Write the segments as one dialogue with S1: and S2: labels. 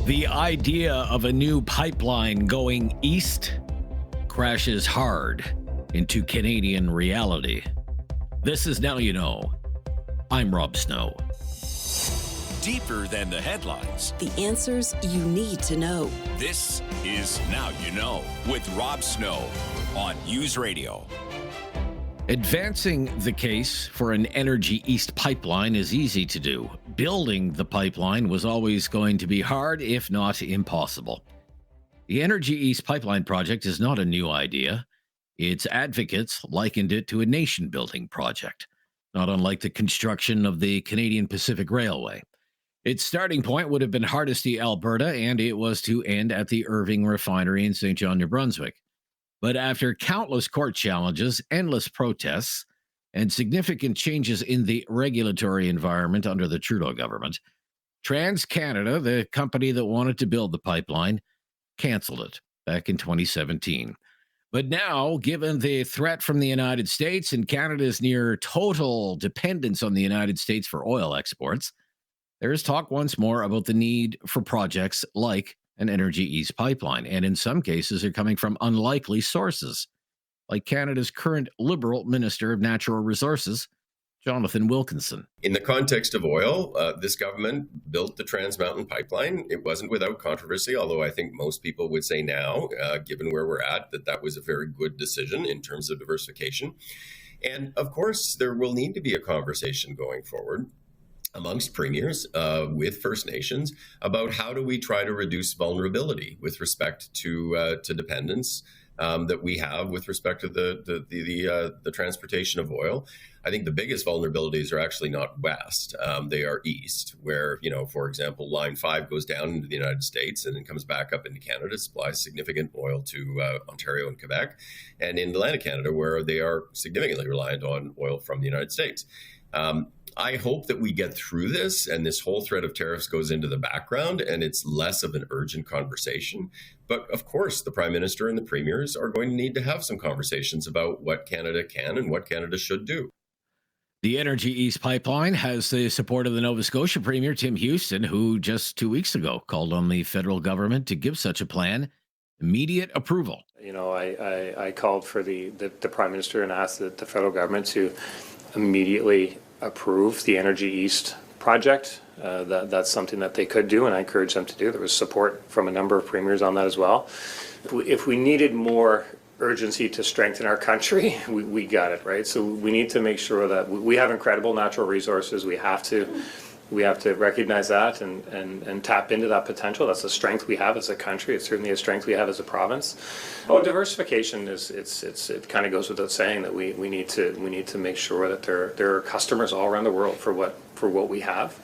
S1: The idea of a new pipeline going east crashes hard into Canadian reality. This is Now You Know. I'm Rob Snow.
S2: Deeper than the headlines.
S3: The answers you need to know.
S2: This is Now You Know with Rob Snow on News Radio.
S1: Advancing the case for an Energy East pipeline is easy to do. Building the pipeline was always going to be hard, if not impossible. The Energy East pipeline project is not a new idea. Its advocates likened it to a nation-building project, not unlike the construction of the Canadian Pacific Railway. Its starting point would have been Hardisty, Alberta, and it was to end at the Irving Refinery in St. John, New Brunswick. But after countless court challenges, endless protests, and significant changes in the regulatory environment under the Trudeau government, TransCanada, the company that wanted to build the pipeline, canceled it back in 2017. But now, given the threat from the United States and Canada's near total dependence on the United States for oil exports, there is talk once more about the need for projects like an Energy East pipeline, and in some cases are coming from unlikely sources, like Canada's current Liberal Minister of Natural Resources, Jonathan Wilkinson.
S4: In the context of oil, this government built the Trans Mountain pipeline. It wasn't without controversy, although I think most people would say now, given where we're at, that was a very good decision in terms of diversification. And of course, there will need to be a conversation going forward amongst premiers with First Nations about how do we try to reduce vulnerability with respect to dependence that we have with respect to the transportation of oil. I think the biggest vulnerabilities are actually not west; they are east, where, for example, Line 5 goes down into the United States and then comes back up into Canada, supplies significant oil to Ontario and Quebec, and in Atlantic Canada, where they are significantly reliant on oil from the United States. I hope that we get through this and this whole threat of tariffs goes into the background and it's less of an urgent conversation. But of course, the Prime Minister and the Premiers are going to need to have some conversations about what Canada can and what Canada should do.
S1: The Energy East pipeline has the support of the Nova Scotia Premier, Tim Houston, who just 2 weeks ago called on the federal government to give such a plan immediate approval.
S5: I called for the Prime Minister and asked the federal government to immediately approve the Energy East project. That's something that they could do, and I encourage them to do. There was support from a number of premiers on that as well. If we needed more urgency to strengthen our country, we got it, right? So we need to make sure that we have incredible natural resources. We have to recognize that and tap into that potential. That's a strength we have as a country. It's certainly a strength we have as a province. Diversification it kind of goes without saying that we need to make sure that there are customers all around the world for what we have.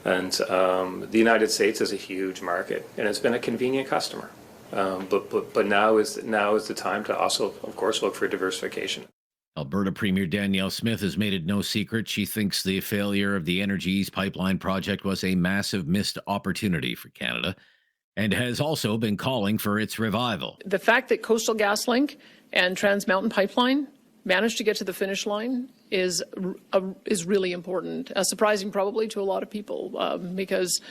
S5: And the United States is a huge market, and it's been a convenient customer. But now is the time to also, of course, look for diversification.
S1: Alberta Premier Danielle Smith has made it no secret she thinks the failure of the Energy East pipeline project was a massive missed opportunity for Canada and has also been calling for its revival.
S6: The fact that Coastal GasLink and Trans Mountain Pipeline managed to get to the finish line is really important, surprising probably to a lot of people because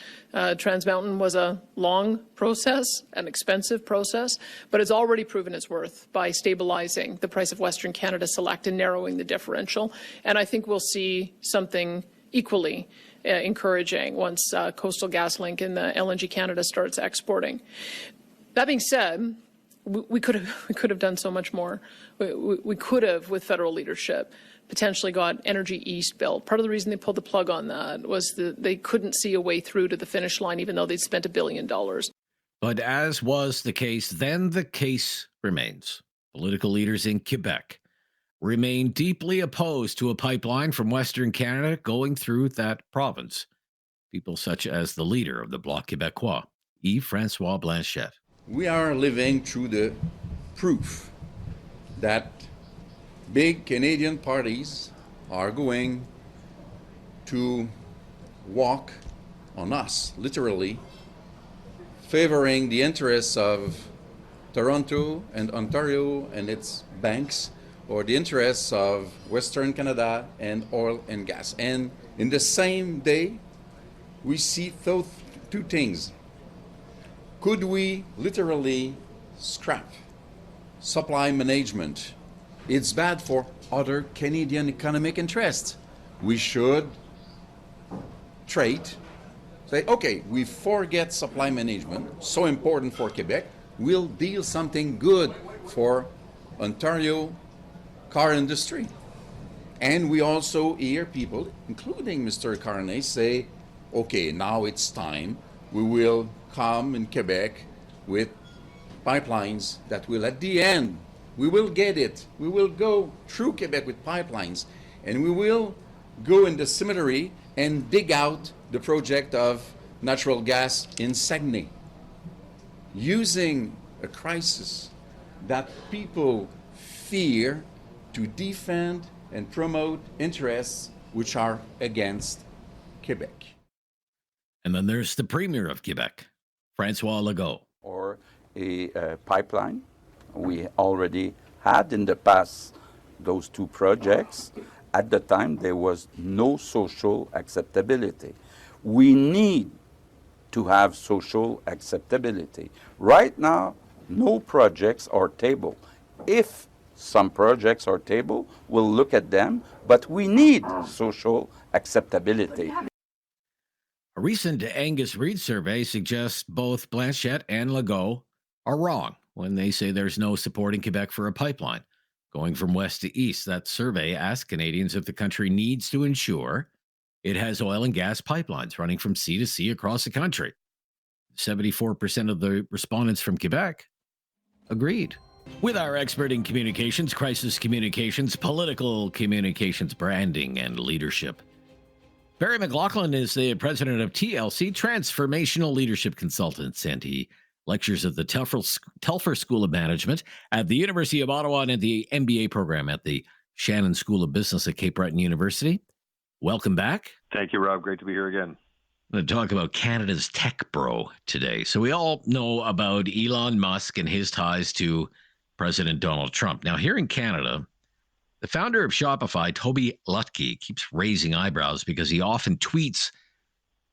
S6: Trans Mountain was a long process, an expensive process, but it's already proven its worth by stabilizing the price of Western Canada Select and narrowing the differential. And I think we'll see something equally encouraging once Coastal GasLink and the LNG Canada starts exporting. That being said, we could have done so much more. We could have, with federal leadership, potentially got Energy East built. Part of the reason they pulled the plug on that was that they couldn't see a way through to the finish line, even though they'd spent $1 billion.
S1: But as was the case then, the case remains. Political leaders in Quebec remain deeply opposed to a pipeline from Western Canada going through that province. People such as the leader of the Bloc Québécois, Yves-François Blanchet.
S7: We are living through the proof that big Canadian parties are going to walk on us, literally, favoring the interests of Toronto and Ontario and its banks, or the interests of Western Canada and oil and gas. And in the same day, we see those two things. Could we literally scrap supply management? It's bad for other Canadian economic interests. We should trade, say, okay, we forget supply management, so important for Quebec. We'll build something good for Ontario car industry. And we also hear people, including Mr. Carney, say, okay, now it's time. We will come in Quebec with pipelines that will, at the end, we will get it. We will go through Quebec with pipelines, and we will go in the cemetery and dig out the project of natural gas in Saguenay, using a crisis that people fear to defend and promote interests which are against Quebec.
S1: And then there's the Premier of Quebec, Francois Legault.
S8: Or a pipeline. We already had in the past those two projects. At the time, there was no social acceptability. We need to have social acceptability. Right now, no projects are tabled. If some projects are tabled, we'll look at them, but we need social acceptability.
S1: A recent Angus Reid survey suggests both Blanchette and Legault are wrong when they say there's no support in Quebec for a pipeline. Going from west to east, that survey asked Canadians if the country needs to ensure it has oil and gas pipelines running from sea to sea across the country. 74% of the respondents from Quebec agreed. With our expert in communications, crisis communications, political communications, branding, and leadership, Barry McLoughlin is the president of TLC, Transformational Leadership Consultants, and he lectures at the Telfer School of Management at the University of Ottawa and at the MBA program at the Shannon School of Business at Cape Breton University. Welcome back.
S9: Thank you, Rob. Great to be here again.
S1: I'm going to talk about Canada's tech bro today. So we all know about Elon Musk and his ties to President Donald Trump. Now, here in Canada, the founder of Shopify, Toby Lutke, keeps raising eyebrows because he often tweets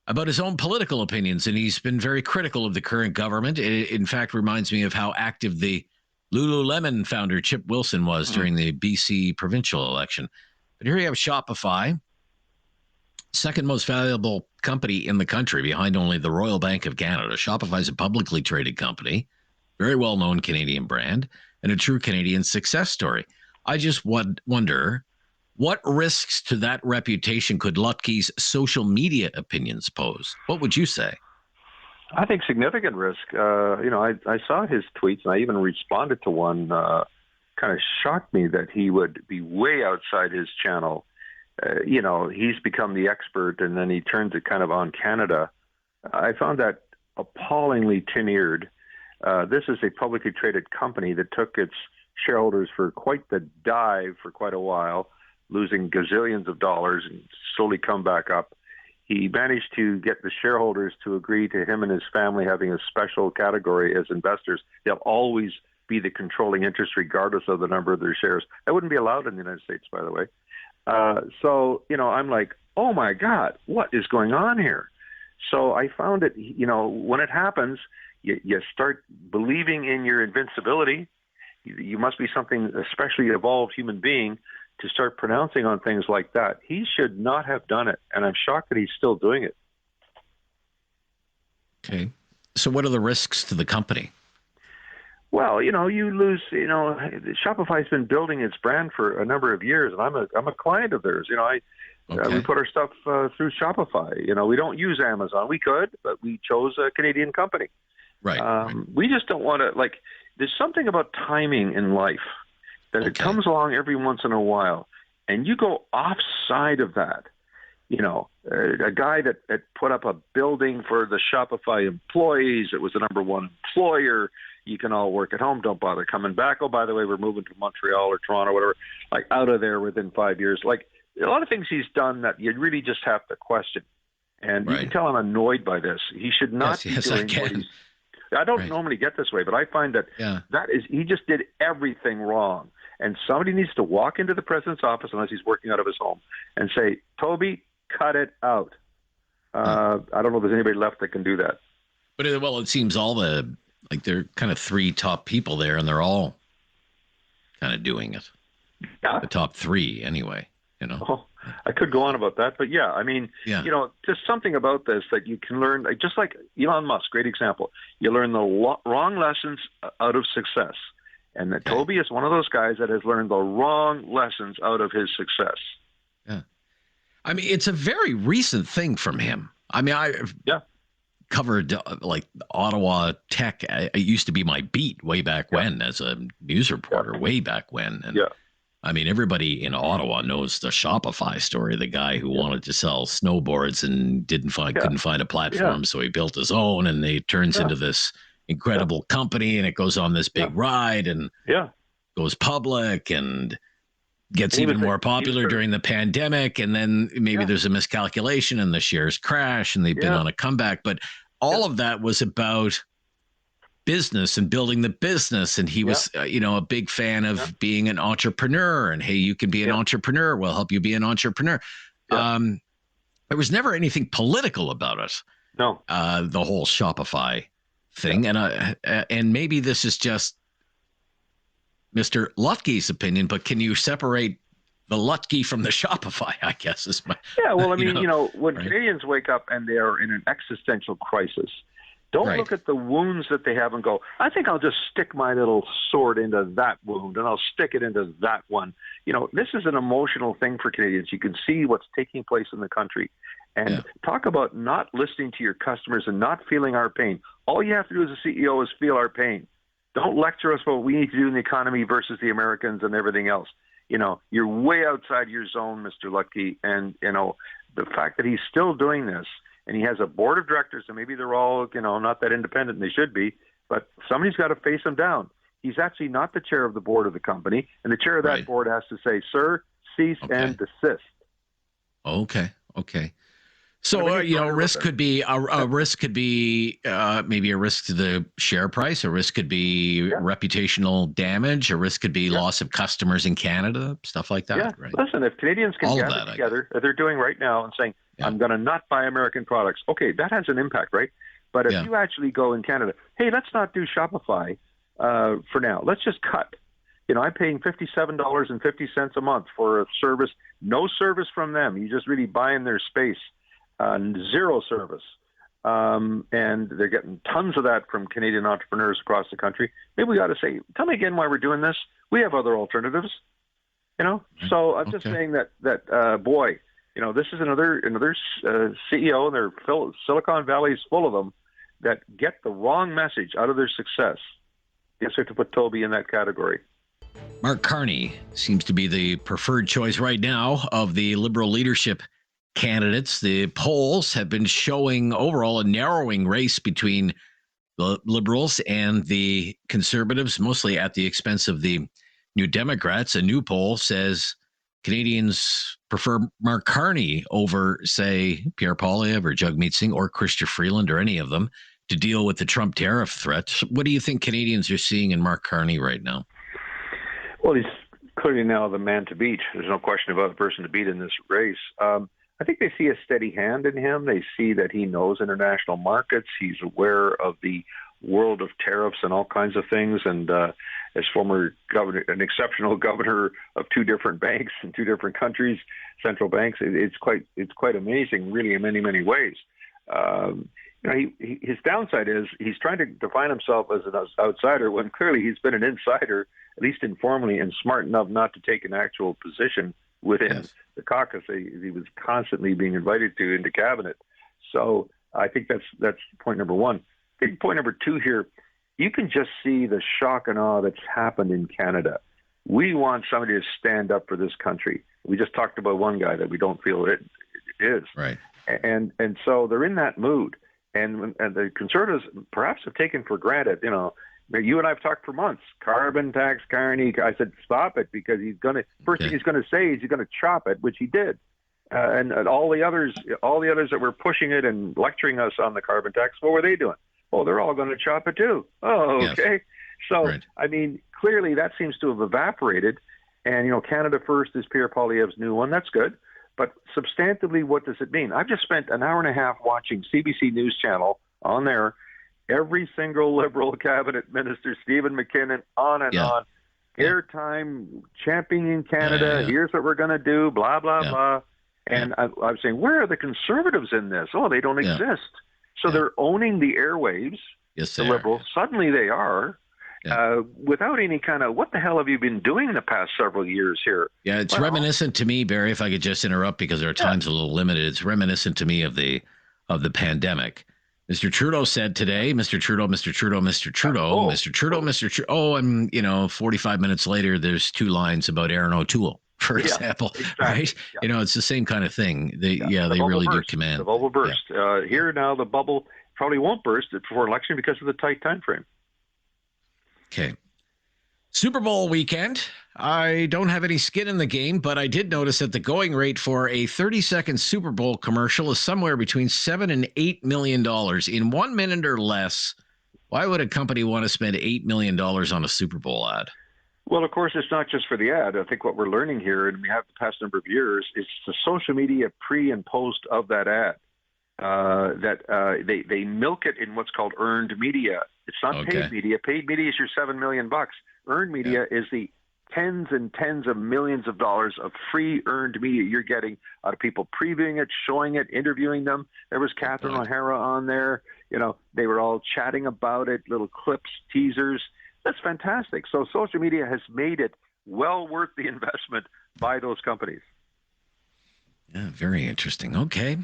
S1: about his own political opinions, and he's been very critical of the current government. It, in fact, reminds me of how active the Lululemon founder, Chip Wilson, was during the BC provincial election. But here you have Shopify, second most valuable company in the country behind only the Royal Bank of Canada. Shopify is a publicly traded company, very well-known Canadian brand, and a true Canadian success story. I just wonder, what risks to that reputation could Lutke's social media opinions pose? What would you say?
S9: I think significant risk. I saw his tweets, and I even responded to one. Kind of shocked me that he would be way outside his channel. He's become the expert, and then he turns it kind of on Canada. I found that appallingly tin-eared. This is a publicly traded company that took its shareholders for quite the dive for quite a while, losing gazillions of dollars and slowly come back up. He managed to get the shareholders to agree to him and his family having a special category as investors. They'll always be the controlling interest regardless of the number of their shares. That wouldn't be allowed in the United States, by the way. I'm like, oh my God, what is going on here? So I found it, when it happens, you start believing in your invincibility. You must be something especially evolved human being to start pronouncing on things like that. He should not have done it, and I'm shocked that he's still doing it.
S1: Okay. So what are the risks to the company?
S9: Well, you lose, Shopify's been building its brand for a number of years, and I'm a client of theirs. We put our stuff through Shopify. We don't use Amazon. We could, but we chose a Canadian company.
S1: Right.
S9: We just don't want to, there's something about timing in life that it comes along every once in a while, and you go offside of that. A guy that put up a building for the Shopify employees, it was the number one employer. You can all work at home. Don't bother coming back. Oh, by the way, we're moving to Montreal or Toronto, whatever, out of there within 5 years. A lot of things he's done that you really just have to question. And you can tell I'm annoyed by this. He should not be doing what he's... I don't normally get this way, but I find that he just did everything wrong. And somebody needs to walk into the president's office, unless he's working out of his home, and say, Toby, cut it out. I don't know if there's anybody left that can do that.
S1: But it seems all there are kind of three top people there, and they're all kind of doing it.
S9: Yeah.
S1: The top three, anyway.
S9: Oh, I could go on about that, but yeah, I mean, just something about this that you can learn, just like Elon Musk, great example. You learn the wrong lessons out of success. And that Toby is one of those guys that has learned the wrong lessons out of his success.
S1: Yeah. I mean, it's a very recent thing from him. I mean, I've covered like Ottawa tech. It used to be my beat way back when as a news reporter, way back when. And I mean, everybody in Ottawa knows the Shopify story, the guy who wanted to sell snowboards and couldn't find a platform. So he built his own, and it turns into this incredible company, and it goes on this big ride and goes public and gets even more popular during the pandemic. And then maybe there's a miscalculation and the shares crash and they've been on a comeback. But all of that was about business and building the business. And he was, a big fan of being an entrepreneur, and hey, you can be an entrepreneur. We'll help you be an entrepreneur. There was never anything political about it.
S9: No,
S1: the whole Shopify thing. And maybe this is just Mr. Lutke's opinion, but can you separate the Lutke from the Shopify, I guess is my...
S9: Yeah, well, I mean, when Canadians wake up and they are in an existential crisis, don't look at the wounds that they have and go, I think I'll just stick my little sword into that wound and I'll stick it into that one. This is an emotional thing for Canadians. You can see what's taking place in the country. And talk about not listening to your customers and not feeling our pain. All you have to do as a CEO is feel our pain. Don't lecture us about what we need to do in the economy versus the Americans and everything else. You're way outside your zone, Mr. Lutke. And, the fact that he's still doing this, and he has a board of directors, and maybe they're all, not that independent, and they should be, but somebody's got to face him down. He's actually not the chair of the board of the company, and the chair of that board has to say, sir, cease and desist.
S1: Okay. So, risk could be a risk could be maybe a risk to the share price. A risk could be reputational damage. A risk could be loss of customers in Canada, stuff like that.
S9: Yeah.
S1: Right?
S9: Listen, if Canadians can gather together, as they're doing right now, and saying, I'm going to not buy American products, okay, that has an impact, right? But if you actually go in Canada, hey, let's not do Shopify for now. Let's just cut. I'm paying $57.50 a month for a service. No service from them. You just really buy in their space. Zero service. And they're getting tons of that from Canadian entrepreneurs across the country. Maybe we got to say, tell me again why we're doing this. We have other alternatives, So I'm just saying that boy, this is another CEO, and Silicon Valley is full of them that get the wrong message out of their success. Yes, we have to put Toby in that category.
S1: Mark Carney seems to be the preferred choice right now of the Liberal leadership candidates. The polls have been showing overall a narrowing race between the Liberals and the Conservatives, mostly at the expense of the New Democrats. A new poll says Canadians prefer Mark Carney over, say, Pierre Poilievre or Jagmeet Singh or Chrystia Freeland or any of them to deal with the Trump tariff threat. What do you think Canadians are seeing in Mark Carney right now?
S9: Well, he's clearly now the man to beat. There's no question about the person to beat in this race. I think they see a steady hand in him. They see that he knows international markets. He's aware of the world of tariffs and all kinds of things. And as former governor, an exceptional governor of two different banks in two different countries, central banks, it's quite amazing, really, in many, many ways. His downside is he's trying to define himself as an outsider when clearly he's been an insider, at least informally, and smart enough not to take an actual position within the caucus. He was constantly being invited into cabinet. So I think that's point number one. I think point number two here, you can just see the shock and awe that's happened in Canada. We want somebody to stand up for this country. We just talked about one guy that we don't feel it is.
S1: Right.
S9: And so they're in that mood. And the Conservatives perhaps have taken for granted, you and I have talked for months, carbon tax, Carney. I said, stop it, because first thing he's going to say is he's going to chop it, which he did. And all the others that were pushing it and lecturing us on the carbon tax, what were they doing? Oh, they're all going to chop it too. Oh, okay. Yes. So, I mean, clearly that seems to have evaporated. And, Canada First is Pierre Poilievre's new one. That's good. But substantively, what does it mean? I've just spent an hour and a half watching CBC News Channel on there, every single Liberal cabinet minister, Stephen McKinnon, on and on. Airtime, championing Canada, here's what we're going to do, blah, blah, blah. And I'm saying, where are the Conservatives in this? Oh, they don't exist. So they're owning the airwaves, the Liberals. Suddenly they are. Without any kind of, what the hell have you been doing the past several years here?
S1: Yeah, it's reminiscent to me, Barry, if I could just interrupt because our time's a little limited. It's reminiscent to me of the pandemic. Mr. Trudeau said today, Mr. Trudeau, Mr. Trudeau, Mr. Trudeau, Mr. Trudeau, Mr. Trudeau. Oh, and, 45 minutes later, there's 2 lines about Aaron O'Toole, for example, right? Yeah. It's the same kind of thing. They really do command.
S9: The bubble burst. Here now, the bubble probably won't burst before election because of the tight time frame.
S1: Okay. Super Bowl weekend. I don't have any skin in the game, but I did notice that the going rate for a 30-second Super Bowl commercial is somewhere between $7 and $8 million in 1 minute or less. Why would a company want to spend $8 million on a Super Bowl ad?
S9: Well, of course, it's not just for the ad. I think what we're learning here, and we have the past number of years, is the social media pre and post of that ad. They milk it in what's called earned media. It's not paid media. Paid media is your $7 million. Earned media is the tens and tens of millions of dollars of free earned media you're getting out of people previewing it, showing it, interviewing them. There was Catherine O'Hara on there. They were all chatting about it, little clips, teasers. That's fantastic. So social media has made it well worth the investment by those companies.
S1: Yeah, very interesting. Okay.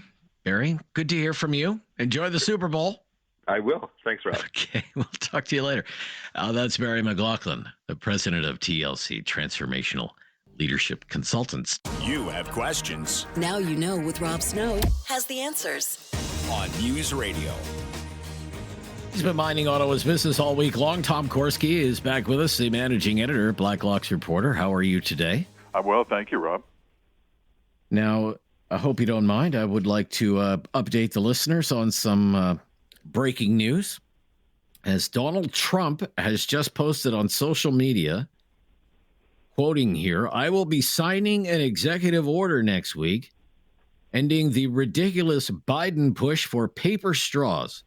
S1: Barry, good to hear from you. Enjoy the Super Bowl.
S9: I will. Thanks, Rob.
S1: Okay, we'll talk to you later. That's Barry McLoughlin, the president of TLC, Transformational Leadership Consultants.
S2: You have questions.
S3: Now you know with Rob Snow has the answers.
S2: On News Radio.
S1: He's been minding Ottawa's business all week long. Tom Korski is back with us, the managing editor, Blacklock's reporter. How are you today?
S10: I'm well, thank you, Rob.
S1: Now, I hope you don't mind. I would like to update the listeners on some breaking news. As Donald Trump has just posted on social media, quoting here, "I will be signing an executive order next week, ending the ridiculous Biden push for paper straws,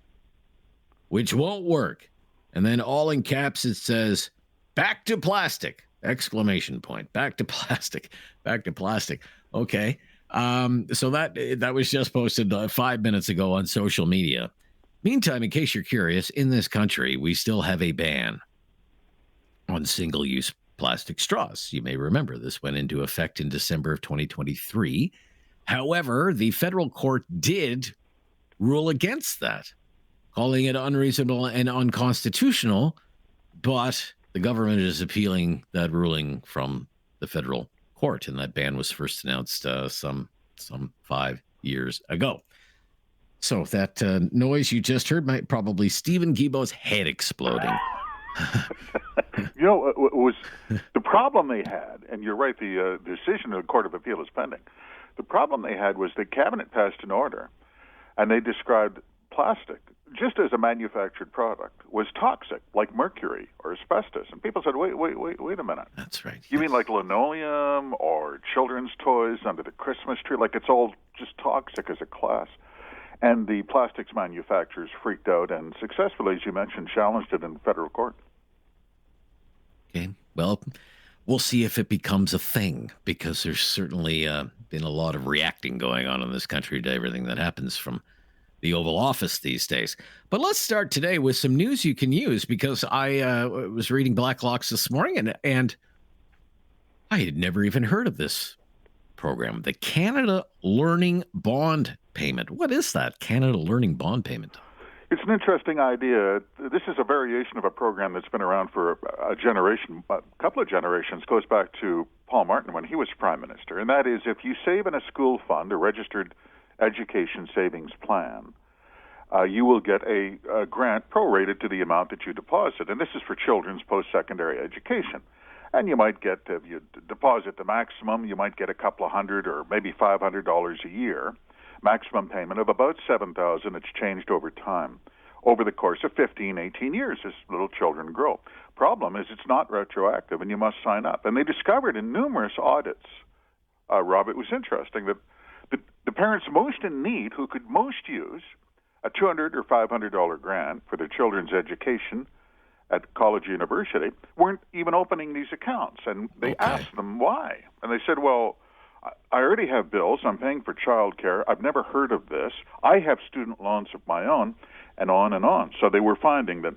S1: which won't work." And then all in caps, it says, "Back to plastic!" Exclamation point. Back to plastic. Back to plastic. Okay. So that was just posted 5 minutes ago on social media. Meantime, in case you're curious, in this country, we still have a ban on single-use plastic straws. You may remember this went into effect in December of 2023. However, the federal court did rule against that, calling it unreasonable and unconstitutional, but the government is appealing that ruling from the federal court, and that ban was first announced some 5 years ago. So that noise you just heard might probably Stephen Guilbeault's head exploding.
S10: It was the problem they had, and you're right, the decision of the Court of Appeal is pending. The problem they had was the cabinet passed an order, and they described plastic, just as a manufactured product, was toxic, like mercury or asbestos. And people said, wait a minute.
S1: That's right.
S10: You mean like linoleum or children's toys under the Christmas tree? Like it's all just toxic as a class. And the plastics manufacturers freaked out and successfully, as you mentioned, challenged it in federal court.
S1: Okay. Well, we'll see if it becomes a thing, because there's certainly been a lot of reacting going on in this country to everything that happens from the Oval Office these days. But let's start today with some news you can use, because I was reading Blacklocks this morning and I had never even heard of this program, the Canada Learning Bond Payment. What is that, Canada Learning Bond Payment?
S10: It's an interesting idea. This is a variation of a program that's been around for a generation, a couple of generations, goes back to Paul Martin when he was Prime Minister. And that is, if you save in a school fund, a registered education savings plan, you will get a grant prorated to the amount that you deposit. And this is for children's post-secondary education. And you might get, if you deposit the maximum, you might get a couple of $100 or maybe $500 a year. Maximum payment of about $7,000. It's changed over time, over the course of 15, 18 years as little children grow. Problem is it's not retroactive, and you must sign up. And they discovered in numerous audits, Rob, it was interesting that the parents most in need, who could most use a $200 or $500 grant for their children's education at college or university, weren't even opening these accounts. And they asked them why. And they said, well, I already have bills. I'm paying for childcare. I've never heard of this. I have student loans of my own, and on and on. So they were finding that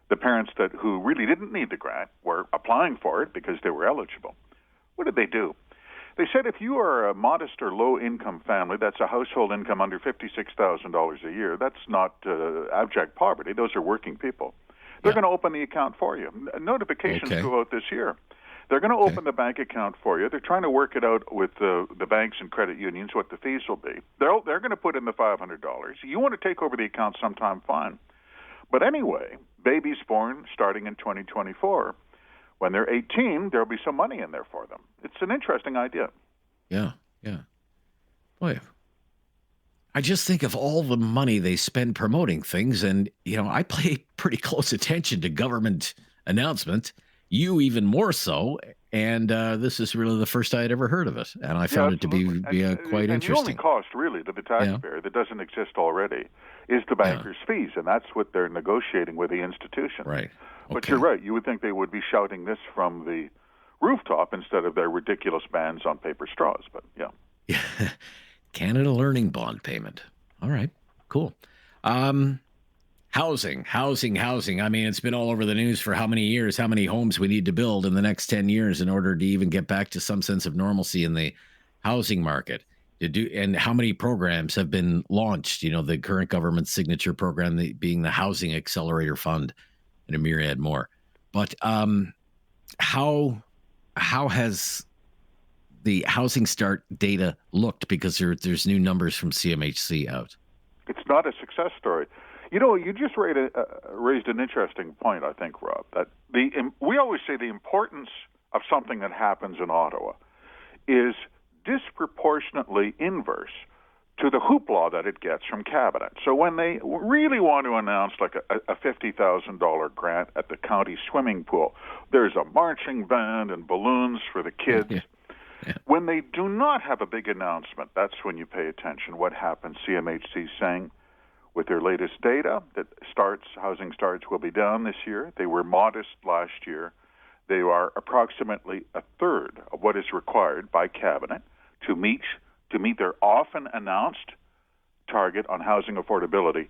S10: the parents who really didn't need the grant were applying for it because they were eligible. What did they do? They said if you are a modest or low-income family, that's a household income under $56,000 a year, that's not abject poverty. Those are working people. They're going to open the account for you. Notifications go out this year. They're going to open the bank account for you. They're trying to work it out with the banks and credit unions what the fees will be. They're going to put in the $500. You want to take over the account sometime, fine. But anyway, babies born starting in 2024, when they're 18, there'll be some money in there for them. It's an interesting idea.
S1: Yeah. Boy, I just think of all the money they spend promoting things, and, I pay pretty close attention to government announcements, you even more so, and this is really the first I had ever heard of it, and I found it to be quite interesting.
S10: The only cost, really, to the taxpayer that doesn't exist already is the banker's fees, and that's what they're negotiating with the institution.
S1: Right.
S10: But you're right. You would think they would be shouting this from the rooftop instead of their ridiculous bans on paper straws, but yeah.
S1: Canada Learning Bond payment. All right, cool. Housing. I mean, it's been all over the news for how many years, how many homes we need to build in the next 10 years in order to even get back to some sense of normalcy in the housing market. And how many programs have been launched, the current government signature program being the Housing Accelerator Fund and a myriad more. But how has the housing start data looked? Because there's new numbers from CMHC out.
S10: It's not a success story. You just raised an interesting point, I think, Rob, that we always say the importance of something that happens in Ottawa is disproportionately inverse to the hoopla that it gets from Cabinet. So when they really want to announce like a $50,000 grant at the county swimming pool, there's a marching band and balloons for the kids. Yeah. When they do not have a big announcement, that's when you pay attention. What happens? CMHC saying with their latest data that housing starts will be down this year. They were modest last year. They are approximately a third of what is required by Cabinet to meet their often announced target on housing affordability.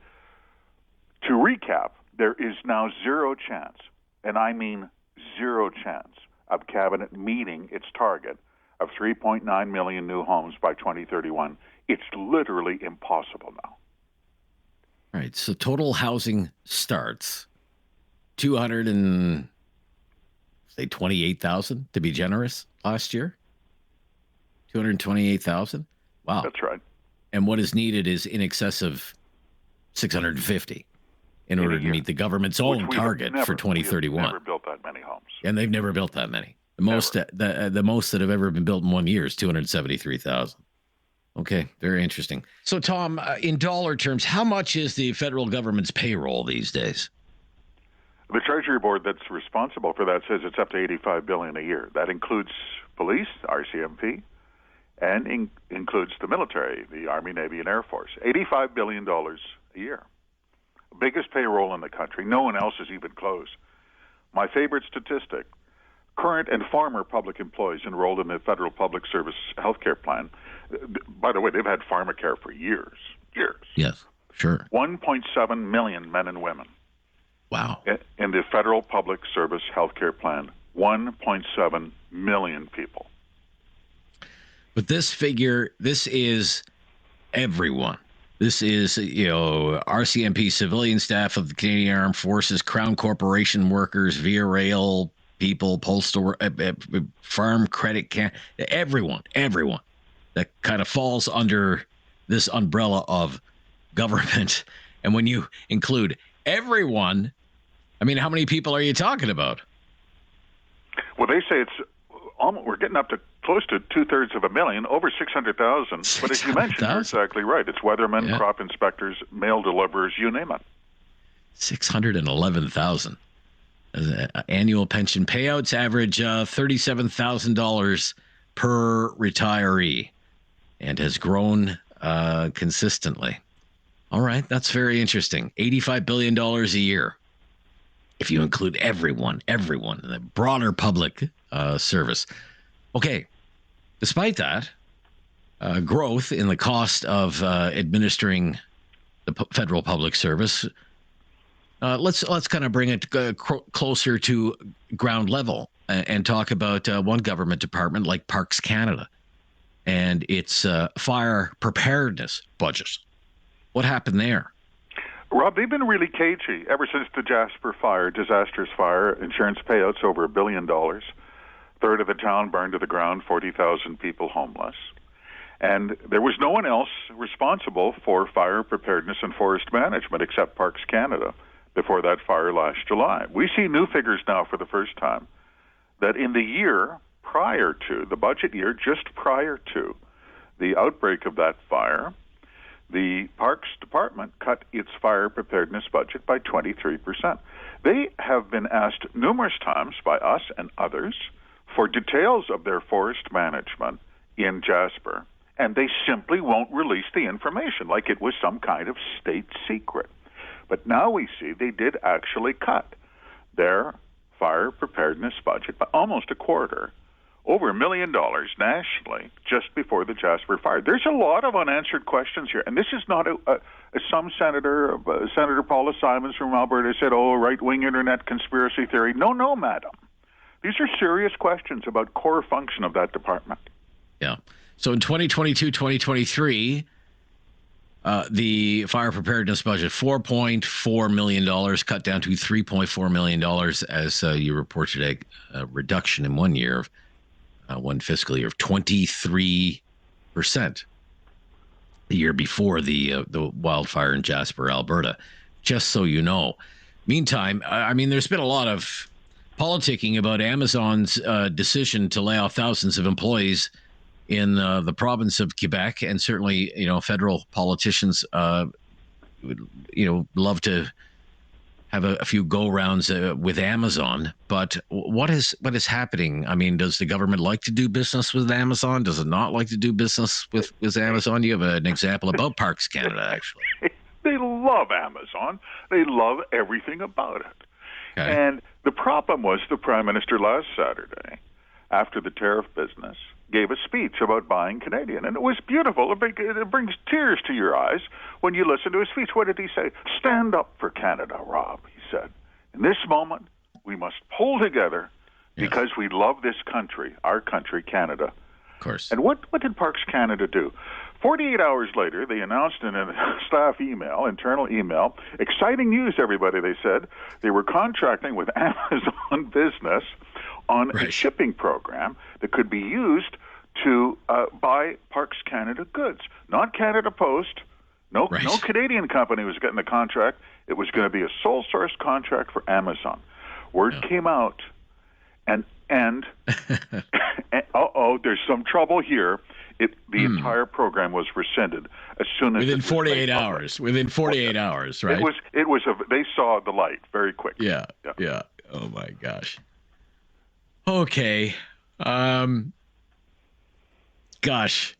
S10: To recap, there is now zero chance, and I mean zero chance, of Cabinet meeting its target of 3.9 million new homes by 2031. It's literally impossible now.
S1: All right, so total housing starts 228,000 to be generous last year. 228,000. Wow,
S10: that's right.
S1: And what is needed is in excess of 650 in order to meet the government's own target for 2031.
S10: We've never built that many homes,
S1: and they've never built that many. The most that have ever been built in 1 year is 273,000. Okay, very interesting. So, Tom, in dollar terms, how much is the federal government's payroll these days?
S10: The Treasury Board that's responsible for that says it's up to $85 billion a year. That includes police, RCMP, and includes the military, the Army, Navy, and Air Force. $85 billion a year. Biggest payroll in the country. No one else is even close. My favorite statistic, current and former public employees enrolled in the Federal Public Service Health Care Plan. By the way, they've had pharmacare for years.
S1: Yes, sure.
S10: 1.7 million men and women.
S1: Wow.
S10: In the Federal Public Service Health Care Plan, 1.7 million people.
S1: But this figure, this is everyone. This is, RCMP civilian staff of the Canadian Armed Forces, Crown Corporation workers, Via Rail people, postal, farm credit, everyone that kind of falls under this umbrella of government. And when you include everyone, I mean, how many people are you talking about?
S10: Well, they say we're getting up to close to 2/3 of a million, over 600,000. But as you mentioned, you're exactly right. It's weathermen, crop inspectors, mail deliverers, you name it.
S1: 611,000. Annual pension payouts average $37,000 per retiree and has grown consistently. All right, that's very interesting. $85 billion a year. If you include everyone, the broader public service. Okay, despite that, growth in the cost of administering the federal public service, let's kind of bring it closer to ground level and talk about one government department like Parks Canada and its fire preparedness budget. What happened there?
S10: Rob, they've been really cagey ever since the Jasper fire, disastrous fire, insurance payouts over $1 billion. Third of the town burned to the ground, 40,000 people homeless. And there was no one else responsible for fire preparedness and forest management except Parks Canada before that fire last July. We see new figures now for the first time that in the year prior to, the budget year just prior to the outbreak of that fire, the Parks Department cut its fire preparedness budget by 23%. They have been asked numerous times by us and others for details of their forest management in Jasper, and they simply won't release the information like it was some kind of state secret. But now we see they did actually cut their fire preparedness budget by almost a quarter, over $1 million nationally, just before the Jasper fire. There's a lot of unanswered questions here, and this is not some senator, Senator Paula Simons from Alberta said, right-wing internet conspiracy theory. No, madam. These are serious questions about core function of that department.
S1: Yeah. So in 2022, 2023, the fire preparedness budget, $4.4 million, cut down to $3.4 million, as you report today, a reduction in 1 year of one fiscal year of 23%. The year before the wildfire in Jasper, Alberta, just so you know. Meantime, I mean, there's been a lot of politicking about Amazon's decision to lay off thousands of employees in the province of Quebec, and certainly, federal politicians, would, love to have a few go-rounds with Amazon. But what is happening? I mean, does the government like to do business with Amazon? Does it not like to do business with Amazon? You have an example about Parks Canada, actually.
S10: They love Amazon. They love everything about it. Okay. And the problem was the Prime Minister last Saturday, after the tariff business, gave a speech about buying Canadian. And it was beautiful. It brings tears to your eyes when you listen to his speech. What did he say? Stand up for Canada, Rob, he said. In this moment, we must pull together because we love this country, our country, Canada.
S1: Of course.
S10: And what did Parks Canada do? 48 hours later, they announced in a staff email, internal email, exciting news, everybody, they said. They were contracting with Amazon Business on a shipping program that could be used to buy Parks Canada goods. Not Canada Post. No Canadian company was getting the contract. It was going to be a sole source contract for Amazon. Word came out, and there's some trouble here. The entire program was rescinded as soon as
S1: within 48 hours. Within 48 hours, right?
S10: They saw the light very quickly.
S1: Yeah. Oh my gosh. Okay. Gosh.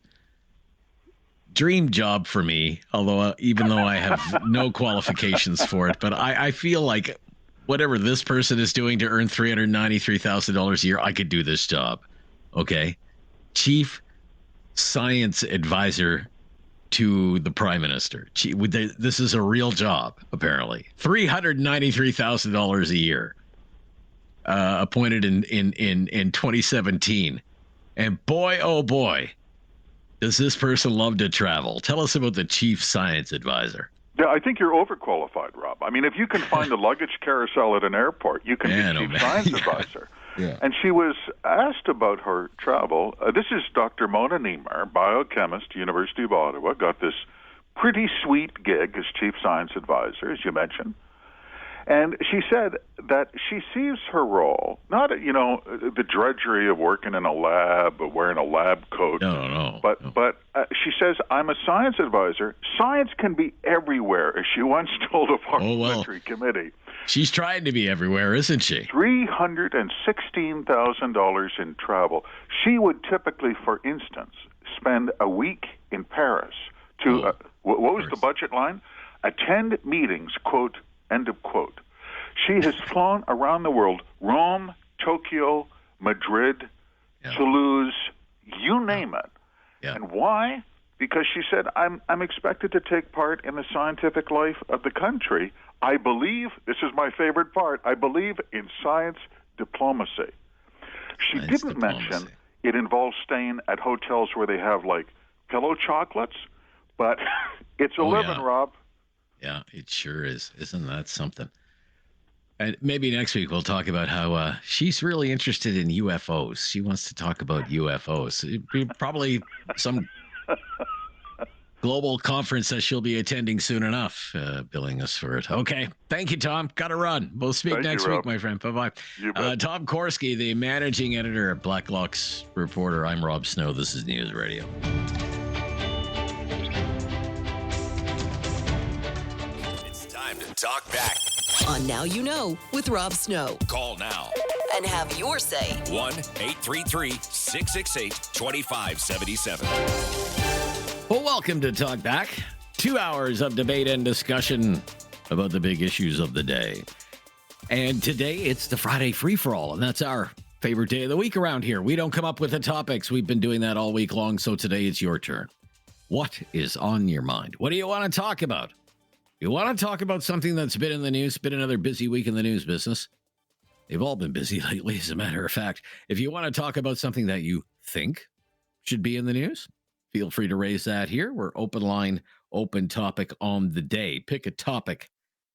S1: Dream job for me, even though I have no qualifications for it, but I feel like whatever this person is doing to earn $393,000 a year, I could do this job. Okay. Chief Science Advisor to the Prime Minister. This is a real job, apparently. $393,000 a year. Appointed in 2017. And boy, oh boy, does this person love to travel. Tell us about the Chief Science Advisor.
S10: Yeah, I think you're overqualified, Rob. I mean, if you can find the luggage carousel at an airport, you can be Chief Science Advisor. Yeah. And she was asked about her travel. This is Dr. Mona Niemeyer, biochemist, University of Ottawa, got this pretty sweet gig as Chief Science Advisor, as you mentioned. And she said that she sees her role, not, the drudgery of working in a lab, of wearing a lab coat.
S1: No.
S10: But she says, I'm a science advisor. Science can be everywhere, as she once told a parliamentary committee.
S1: She's trying to be everywhere, isn't she?
S10: $316,000 in travel. She would typically, for instance, spend a week in Paris to, what was the budget line? attend meetings, quote, end of quote. She has flown around the world, Rome, Tokyo, Madrid, Toulouse, you name it.
S1: Yeah.
S10: And why? Because she said, I'm expected to take part in the scientific life of the country. I believe, this is my favorite part, I believe in science diplomacy. She didn't mention it involves staying at hotels where they have, like, pillow chocolates, but it's a living, Rob.
S1: Yeah, it sure is. Isn't that something? And maybe next week we'll talk about how she's really interested in UFOs. She wants to talk about UFOs. It'd be probably some global conference that she'll be attending soon enough, billing us for it. Okay. Thank you, Tom. Got to run. We'll speak next week, my friend. Bye-bye. Tom Korski, the managing editor at Blacklock's reporter. I'm Rob Snow. This is News Radio.
S2: It's time to talk back.
S3: On Now You Know with Rob Snow.
S2: Call now.
S3: And have your say.
S2: 1-833-668-2577.
S1: Well, welcome to Talkback. 2 hours of debate and discussion about the big issues of the day. And today it's the Friday free-for-all, and that's our favorite day of the week around here. We don't come up with the topics. We've been doing that all week long, so today it's your turn. What is on your mind? What do you want to talk about? You want to talk about something that's been in the news, been another busy week in the news business? They've all been busy lately, as a matter of fact. If you want to talk about something that you think should be in the news, feel free to raise that here. We're open line, open topic on the day. Pick a topic,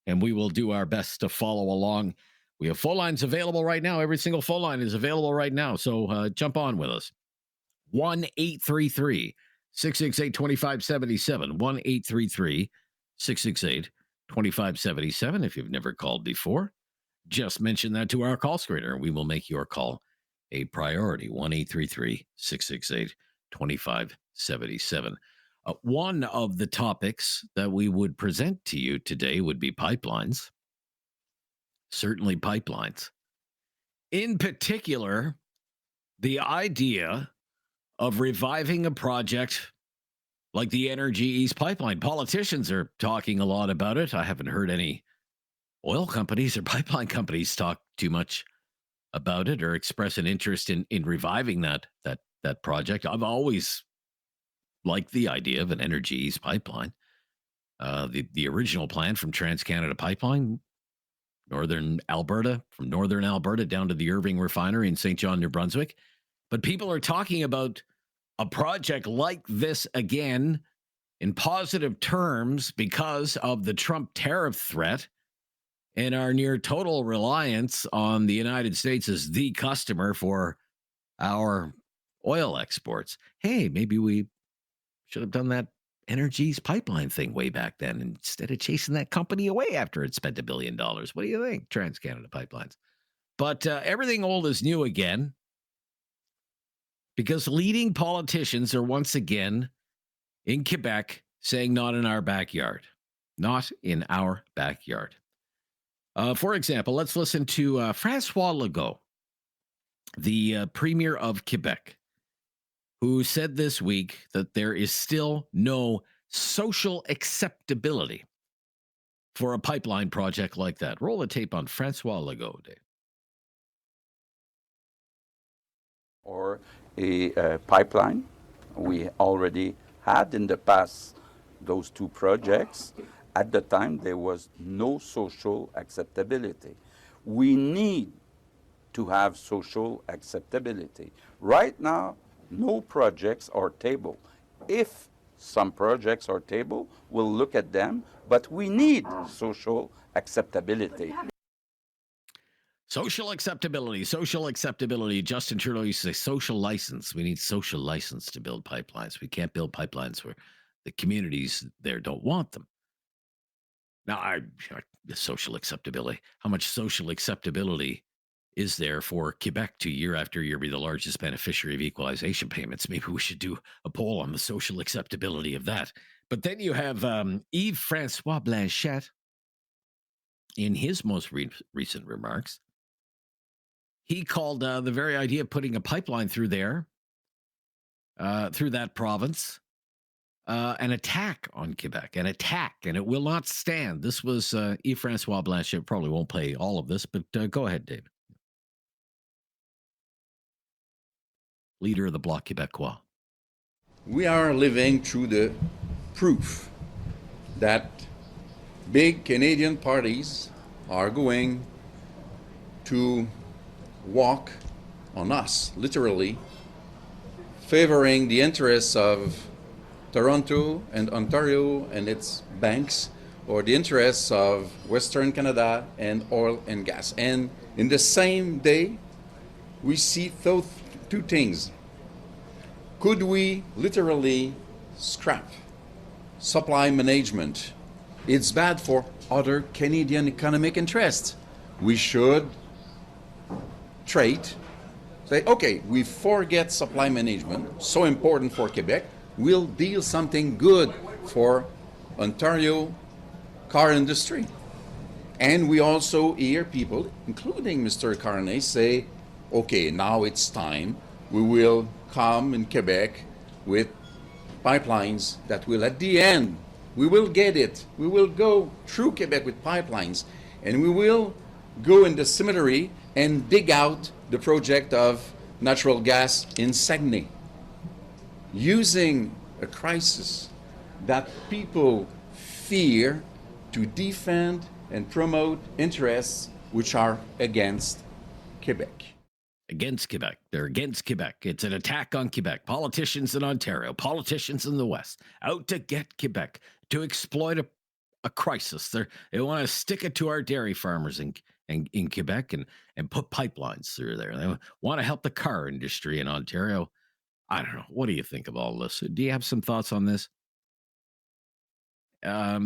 S1: and we will do our best to follow along. We have phone lines available right now. Every single phone line is available right now, so jump on with us. 1-833-668-2577. 1-833-668-2577. If you've never called before, just mention that to our call screener, and we will make your call a priority. 1-833-668-2577. One of the topics that we would present to you today would be pipelines. Certainly pipelines. In particular, the idea of reviving a project like the Energy East pipeline. Politicians are talking a lot about it. I haven't heard any oil companies or pipeline companies talk too much about it or express an interest in reviving that project. I've always liked the idea of an Energy East pipeline. The original plan from TransCanada Pipeline, northern Alberta, from northern Alberta down to the Irving Refinery in St. John, New Brunswick. But people are talking about a project like this again in positive terms because of the Trump tariff threat and our near total reliance on the United States as the customer for our oil exports. Hey, maybe we should have done that Energy's pipeline thing way back then instead of chasing that company away after it spent $1 billion. What do you think, TransCanada Pipelines? But everything old is new again because leading politicians are once again in Quebec saying not in our backyard. Not in our backyard. For example, let's listen to Francois Legault, the Premier of Quebec, who said this week that there is still no social acceptability for a pipeline project like that. Roll the tape on Francois Legault, Dave.
S8: Or a pipeline. We already had in the past those two projects. At the time, there was no social acceptability. We need to have social acceptability. Right now, no projects are tabled. If some projects are tabled, we'll look at them, but we need social acceptability.
S1: Social acceptability. Justin Trudeau used to say social license. We need social license to build pipelines. We can't build pipelines where the communities there don't want them. Now, social acceptability. How much social acceptability is there for Quebec to year after year be the largest beneficiary of equalization payments? Maybe we should do a poll on the social acceptability of that. But then you have Yves-Francois Blanchet in his most recent remarks. He called the very idea of putting a pipeline through there, through that province, an attack on Quebec, an attack, and it will not stand. This was Yves-Francois Blanchet. Probably won't play all of this, but go ahead, David. Leader of the Bloc Québécois.
S7: We are living through the proof that big Canadian parties are going to walk on us, literally, favoring the interests of Toronto and Ontario and its banks, or the interests of Western Canada and oil and gas. And in the same day, we see those two things. Could we literally scrap supply management? It's bad for other Canadian economic interests. We should trade, say, okay, we forget supply management, so important for Quebec. We'll deal something good for Ontario car industry. And we also hear people, including Mr. Carney, say, okay, now it's time. We will come in Quebec with pipelines that will, at the end, we will get it. We will go through Quebec with pipelines, and we will go in the cemetery and dig out the project of natural gas in Saguenay, using a crisis that people fear to defend and promote interests which are against Quebec.
S1: Against Quebec. They're against Quebec. It's an attack on Quebec. Politicians in Ontario, politicians in the West, out to get Quebec, to exploit a crisis. They want to stick it to our dairy farmers in Quebec and put pipelines through there. They want to help the car industry in Ontario. I don't know. What do you think of all this? Do you have some thoughts on this? Are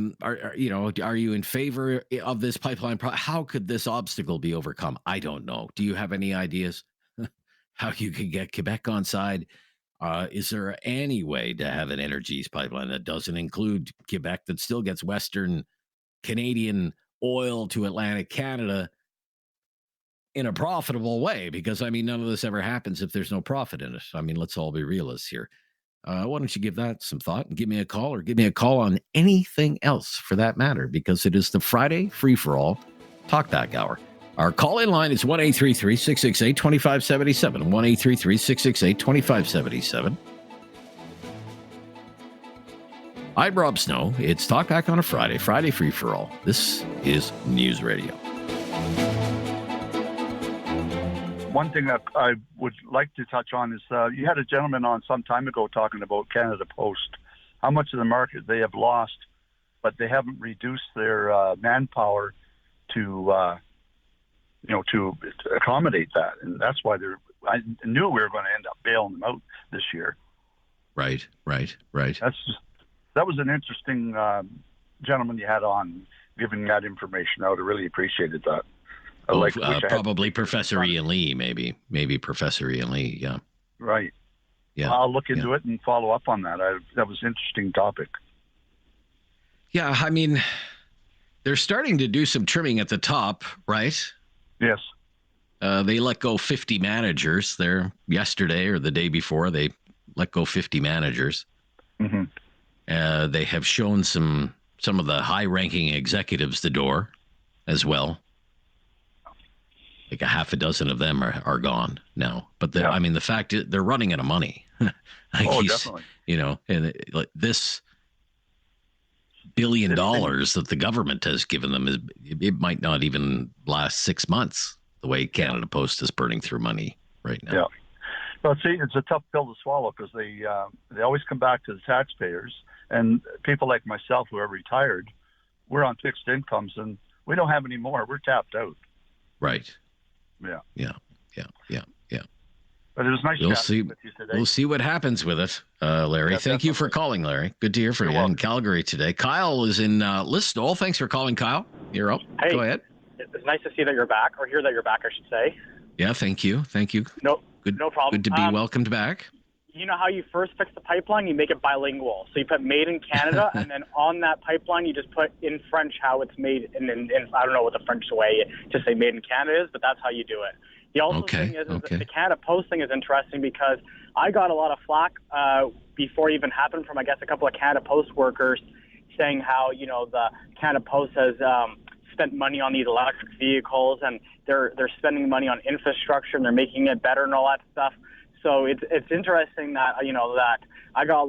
S1: you in favor of this pipeline? How could this obstacle be overcome? I don't know. Do you have any ideas how you could get Quebec on side? Is there any way to have an energy east pipeline that doesn't include Quebec, that still gets Western Canadian oil to Atlantic Canada in a profitable way? Because, I mean, none of this ever happens if there's no profit in it. I mean, let's all be realists here. Why don't you give that some thought and give me a call, or give me a call on anything else for that matter, because it is the Friday free-for-all Talkback Hour. Our call-in line is 1-833-668-2577, 1-833-668-2577. I'm Rob Snow. It's Talkback on a Friday free-for-all. This is News Radio.
S11: One thing that I would like to touch on is you had a gentleman on some time ago talking about Canada Post, how much of the market they have lost, but they haven't reduced their manpower to accommodate that, and that's why I knew we were going to end up bailing them out this year. Right. That was an interesting gentleman you had on giving that information out. I really appreciated that.
S1: Probably Professor Ian Lee, maybe Professor Ian Lee. Yeah.
S11: Right.
S1: Yeah.
S11: I'll look into it and follow up on that. That was an interesting topic.
S1: Yeah. I mean, they're starting to do some trimming at the top, right?
S11: Yes.
S1: They let go 50 managers there yesterday or the day before. They let go 50 managers. Mm-hmm. They have shown some of the high-ranking executives the door as well. Like a half a dozen of them are gone now. But I mean, the fact is they're running out of money.
S11: Definitely.
S1: And this $1 billion that the government has given them it might not even last 6 months. The way Canada Post is burning through money right now.
S11: Yeah. Well, see, it's a tough pill to swallow because they always come back to the taxpayers, and people like myself who are retired, we're on fixed incomes and we don't have any more. We're tapped out.
S1: Right.
S11: Yeah. But it was nice chatting with you today.
S1: We'll see what happens with it, Larry. Thank you for calling, Larry. Good to hear from you in Calgary today. Kyle is in Listowel. Thanks for calling, Kyle. You're up.
S12: Hey,
S1: go ahead.
S12: It's nice to see that you're back, or hear that you're back, I should say.
S1: Yeah, thank you.
S12: No problem.
S1: Good to be welcomed back.
S12: You know how you first fix the pipeline? You make it bilingual. So you put made in Canada, and then on that pipeline, you just put in French how it's made. In I don't know what the French way to say made in Canada is, but that's how you do it. The also thing is that the Canada Post thing is interesting because I got a lot of flack before it even happened from, I guess, a couple of Canada Post workers saying how, the Canada Post has spent money on these electric vehicles, and they're spending money on infrastructure, and they're making it better and all that stuff. So it's interesting that that I got a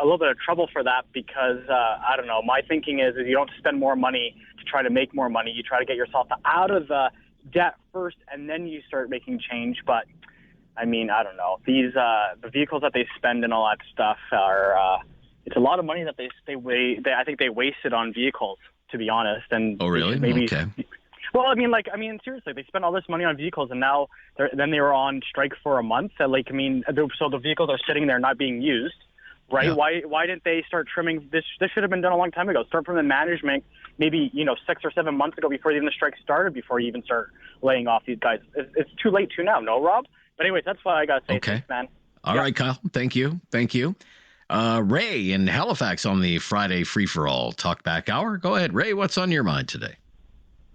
S12: little bit of trouble for that because I don't know. My thinking is you don't spend more money to try to make more money. You try to get yourself out of the debt first, and then you start making change. But I mean, I don't know. These the vehicles that they spend and all that stuff are it's a lot of money that I think they wasted on vehicles, to be honest. And
S1: oh, really?
S12: Maybe.
S1: Okay.
S12: Well, I mean, seriously, they spent all this money on vehicles, and now they were on strike for a month. So the vehicles are sitting there not being used, right? Yeah. Why didn't they start trimming this? This should have been done a long time ago. Start from the management, maybe 6 or 7 months ago, before even the strike started, before you even start laying off these guys. It's too late to now, no, Rob? But anyways, that's what I got to say.
S1: Okay,
S12: thanks, man.
S1: All right, Kyle. Thank you. Ray in Halifax on the Friday Free for All Talkback Hour. Go ahead, Ray. What's on your mind today?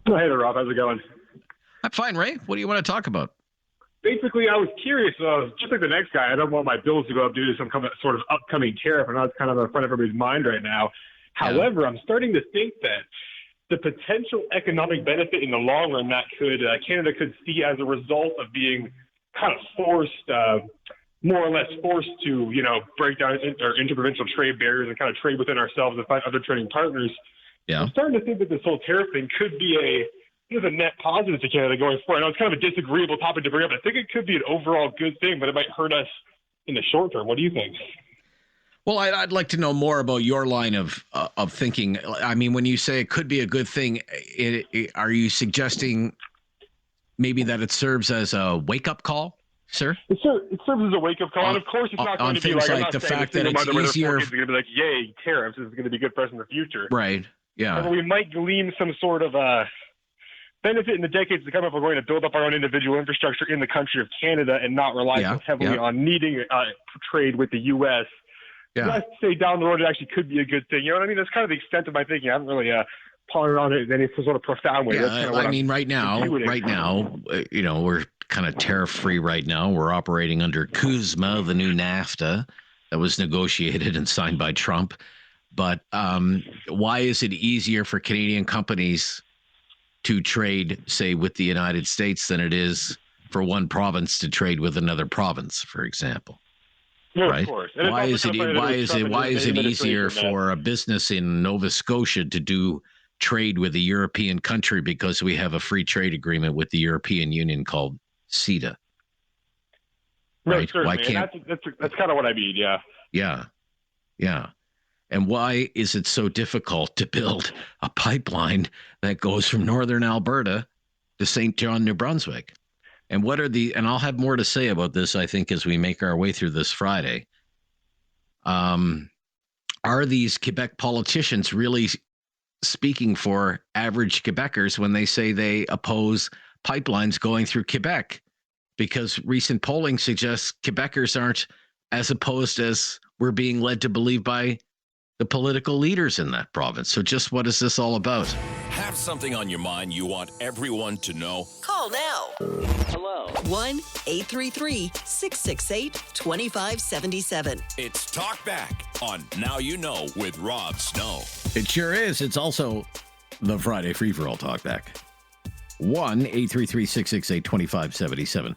S13: Oh, hey there, Rob. How's it going?
S1: I'm fine, Ray. What do you want to talk about?
S13: Basically, I was curious, just like the next guy, I don't want my bills to go up due to some sort of upcoming tariff. I know it's kind of in front of everybody's mind right now. However, I'm starting to think that the potential economic benefit in the long run that Canada could see as a result of being kind of forced, more or less forced to, break down our interprovincial trade barriers and kind of trade within ourselves and find other trading partners.
S1: Yeah.
S13: I'm starting to think that this whole tariff thing could be a net positive to Canada going forward. I know it's kind of a disagreeable topic to bring up. I think it could be an overall good thing, but it might hurt us in the short term. What do you think?
S1: Well, I'd like to know more about your line of thinking. I mean, when you say it could be a good thing, are you suggesting maybe that it serves as a wake-up call, sir?
S13: It serves as a wake-up call, and of course it's not going to be like, I'm not
S1: the
S13: saying
S1: fact that it's easier.
S13: It's going to be like, yay, tariffs. This is going to be good for us in the future.
S1: Right. Yeah.
S13: And we might glean some sort of benefit in the decades to come if we're going to build up our own individual infrastructure in the country of Canada and not rely so heavily on needing trade with the U.S.
S1: Yeah.
S13: I'd say down the road it actually could be a good thing. You know what I mean? That's kind of the extent of my thinking. I haven't really pondered on it in any sort of profound way.
S1: Yeah,
S13: That's kind of what
S1: I mean, right now, we're kind of tariff-free right now. We're operating under CUSMA, the new NAFTA that was negotiated and signed by Trump. But why is it easier for Canadian companies to trade, say, with the United States than it is for one province to trade with another province, for example?
S13: Yeah,
S1: right?
S13: Of course.
S1: Why is it easier for a business in Nova Scotia to do trade with a European country because we have a free trade agreement with the European Union called CETA?
S13: Right. Why can't that's kind of what I mean? Yeah.
S1: Yeah. And why is it so difficult to build a pipeline that goes from northern Alberta to St. John, New Brunswick? And and I'll have more to say about this, I think, as we make our way through this Friday. Are these Quebec politicians really speaking for average Quebecers when they say they oppose pipelines going through Quebec? Because recent polling suggests Quebecers aren't as opposed as we're being led to believe by the political leaders in that province. So just what is this all about?
S2: Have something on your mind you want everyone to know?
S3: Call now.
S2: Hello.
S3: 1-833-668-2577.
S2: It's Talkback on Now You Know with Rob Snow.
S1: It sure is. It's also the Friday Free for All Talkback. 1-833-668-2577.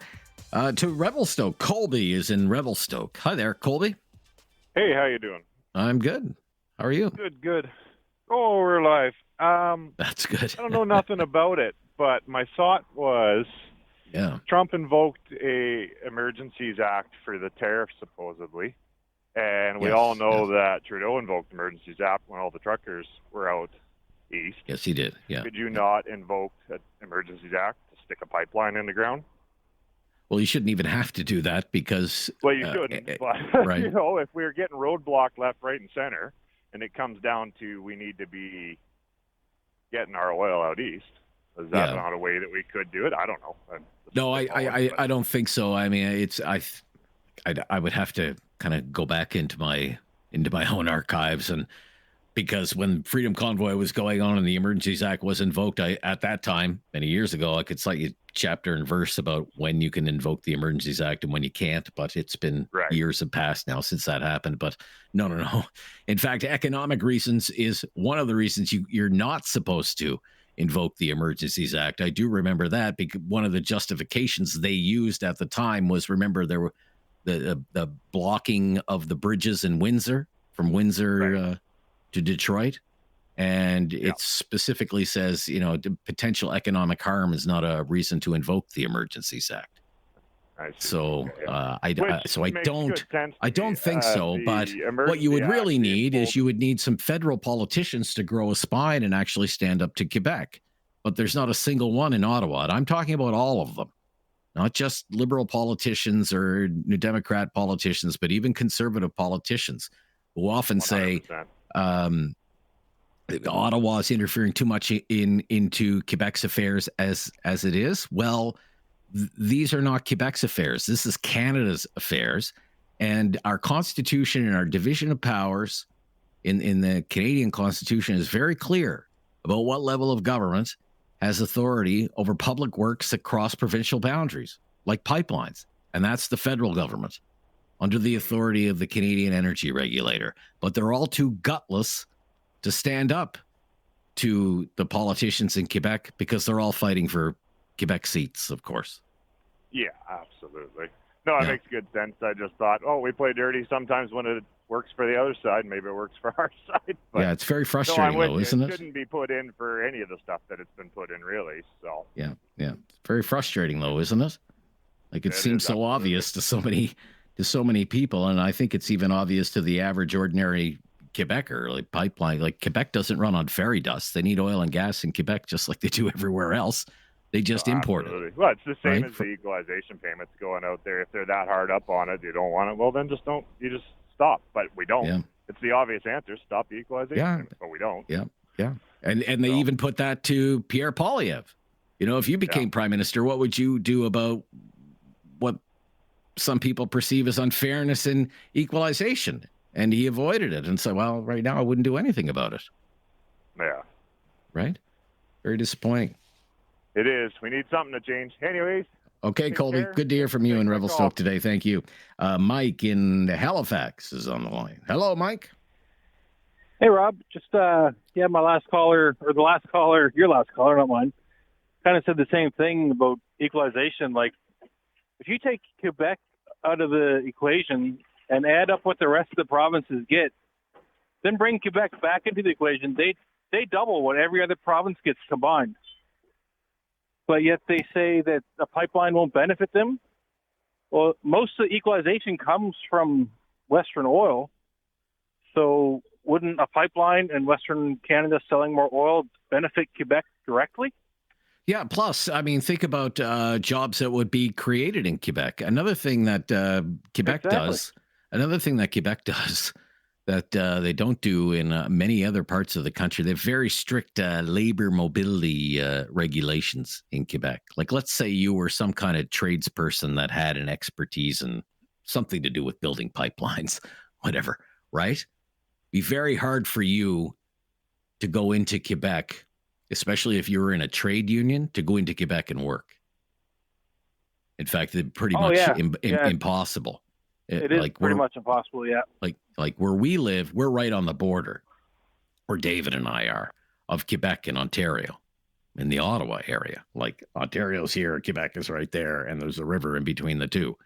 S1: To Revelstoke. Colby is in Revelstoke. Hi there, Colby.
S14: Hey, how you doing?
S1: I'm good. How are you?
S14: Good. Oh, we're alive.
S1: That's good.
S14: I don't know nothing about it, but my thought was, Trump invoked a Emergencies Act for the tariffs, supposedly, and we all know that Trudeau invoked the Emergencies Act when all the truckers were out east.
S1: Yes, he did. Yeah.
S14: Could you not invoke an Emergencies Act to stick a pipeline in the ground?
S1: Well, you shouldn't even have to do that because...
S14: Well, you shouldn't, but,
S1: right.
S14: If we're getting roadblocked left, right, and center, and it comes down to we need to be getting our oil out east, is that not a way that we could do it? I don't know.
S1: No, I don't think so. I mean, I would have to kind of go back into my own archives and because when Freedom Convoy was going on and the Emergencies Act was invoked, at that time, many years ago, I could cite you chapter and verse about when you can invoke the Emergencies Act and when you can't, but it's been years have passed now since that happened. But no. In fact, economic reasons is one of the reasons you're not supposed to invoke the Emergencies Act. I do remember that because one of the justifications they used at the time was, remember, there were the blocking of the bridges in Windsor, from Windsor to Detroit. And it specifically says, potential economic harm is not a reason to invoke the Emergencies Act. So I don't think so. But what you would really need is you would need some federal politicians to grow a spine and actually stand up to Quebec. But there's not a single one in Ottawa. And I'm talking about all of them, not just Liberal politicians or New Democrat politicians, but even conservative politicians who often 100%. Say Ottawa is interfering too much into Quebec's affairs as it is. Well, these are not Quebec's affairs. This is Canada's affairs. And our Constitution and our division of powers in the Canadian Constitution is very clear about what level of government has authority over public works that cross provincial boundaries, like pipelines. And that's the federal government under the authority of the Canadian Energy Regulator. But they're all too gutless to stand up to the politicians in Quebec because they're all fighting for Quebec seats, of course.
S14: Yeah, absolutely. No, it makes good sense. I just thought, we play dirty sometimes when it works for the other side. Maybe it works for our side. But
S1: yeah, it's very frustrating, though, isn't it?
S14: It shouldn't be put in for any of the stuff that it's been put in, really. So
S1: yeah, it's very frustrating, though, isn't it? Like it seems so obvious to so many people, and I think it's even obvious to the average, ordinary Quebecer. Like pipeline, like Quebec doesn't run on fairy dust. They need oil and gas in Quebec just like they do everywhere else. They just import
S14: absolutely.
S1: it.
S14: Well, it's the same as the equalization payments going out there. If they're that hard up on it, you don't want it. Well, then just don't. You just stop. But we don't. Yeah. It's the obvious answer: stop the equalization payments. But we don't.
S1: Yeah. And they even put that to Pierre Poilievre. If you became prime minister, what would you do about what some people perceive as unfairness in equalization? And he avoided it and said, well, right now I wouldn't do anything about it.
S14: Yeah.
S1: Right? Very disappointing.
S14: It is. We need something to change. Anyways.
S1: Okay, Colby. Good to hear from you in Revelstoke today. Thank you. Mike in Halifax is on the line. Hello, Mike.
S15: Hey, Rob. Just, my last caller, or the last caller, your last caller, not mine, kind of said the same thing about equalization. Like, if you take Quebec out of the equation and add up what the rest of the provinces get, then bring Quebec back into the equation, they double what every other province gets combined. But yet they say that a pipeline won't benefit them. Well, most of the equalization comes from Western oil. So wouldn't a pipeline in Western Canada selling more oil benefit Quebec directly?
S1: Yeah. Plus, I mean, think about jobs that would be created in Quebec. Another thing that Quebec does that they don't do in many other parts of the country. They have very strict labor mobility regulations in Quebec. Like, let's say you were some kind of tradesperson that had an expertise in something to do with building pipelines, whatever, right? Be very hard for you to go into Quebec, especially if you were in a trade union, to go into Quebec and work. In fact, they're pretty much impossible.
S15: It is pretty much impossible, yeah.
S1: Like where we live, we're right on the border, where David and I are, of Quebec and Ontario, in the Ottawa area. Like, Ontario's here, Quebec is right there, and there's a river in between the two.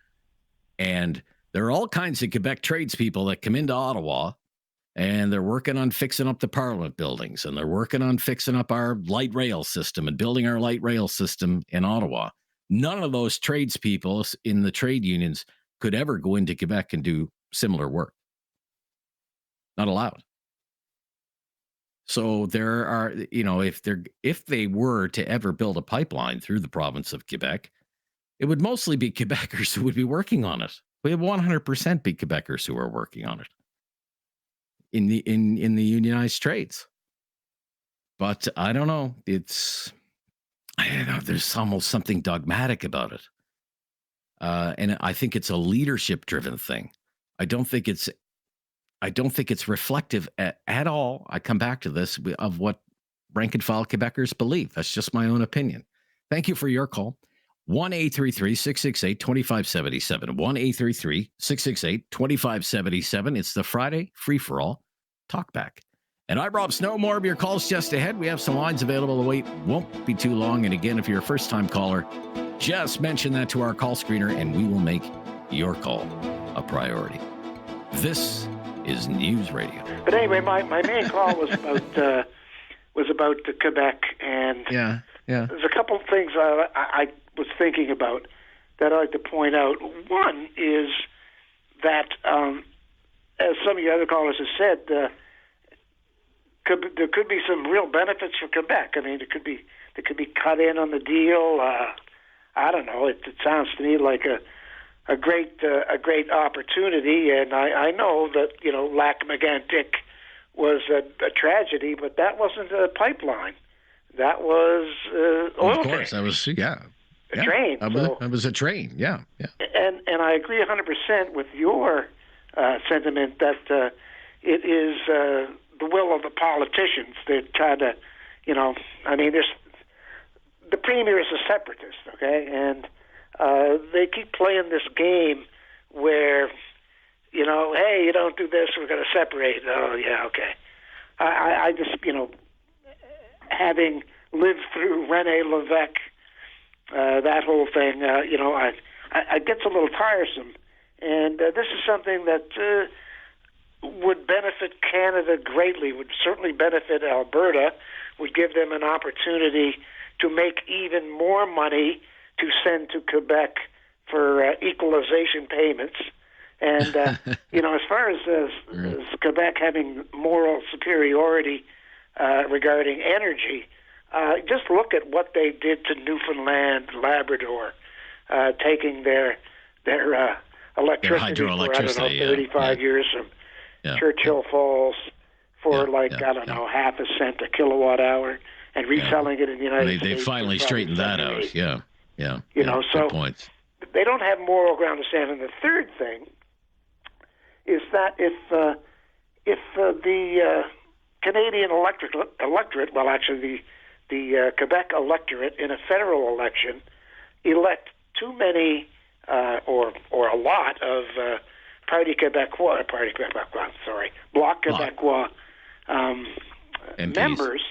S1: And there are all kinds of Quebec tradespeople that come into Ottawa, and they're working on fixing up the Parliament buildings, and they're working on fixing up our light rail system and building our light rail system in Ottawa. None of those tradespeople in the trade unions could ever go into Quebec and do similar work. Not allowed. So there are, if they were to ever build a pipeline through the province of Quebec, it would mostly be Quebecers who would be working on it. We have 100% be Quebecers who are working on it in the unionized trades. But I don't know. There's almost something dogmatic about it. And I think it's a leadership-driven thing. I don't think it's I don't think it's reflective at all. I come back to this of what rank and file Quebecers believe. That's just my own opinion. Thank you for your call. 1-833-668-2577. 1-833-668-2577. It's the Friday free-for-all Talkback. And I'm Rob Snow. More of your calls just ahead. We have some lines available to wait. Won't be too long. And again, if you're a first-time caller, just mention that to our call screener, and we will make your call a priority. This is News Radio.
S16: But anyway, my main call was about Quebec, and there's a couple of things I was thinking about that I'd like to point out. One is that, as some of the other callers have said, there could be some real benefits for Quebec. I mean, there could be cut in on the deal. I don't know. It sounds to me like a great opportunity, and I know that Lac-Mégantic was a tragedy, but that wasn't a pipeline. That was oil.
S1: Of course, that was a
S16: train.
S1: It was a train. Yeah.
S16: And I agree 100% with your sentiment that it is the will of the politicians. They're trying to, the premier is a separatist, okay, and they keep playing this game where, hey, you don't do this, we're going to separate. Oh, yeah, okay. I just, having lived through René Lévesque, that whole thing, it gets a little tiresome. And this is something that would benefit Canada greatly, would certainly benefit Alberta, would give them an opportunity to make even more money to send to Quebec for equalization payments. And, as far as Quebec having moral superiority regarding energy, just look at what they did to Newfoundland, Labrador, taking their electricity for, 35 years from Churchill Falls for half a cent a kilowatt hour and reselling it in the United States.
S1: They finally straightened that out. Yeah.
S16: So
S1: points.
S16: They don't have moral ground to stand. And the third thing is that if the Canadian electorate, well, actually the Quebec electorate in a federal election elect too many or a lot of Bloc Québécois members,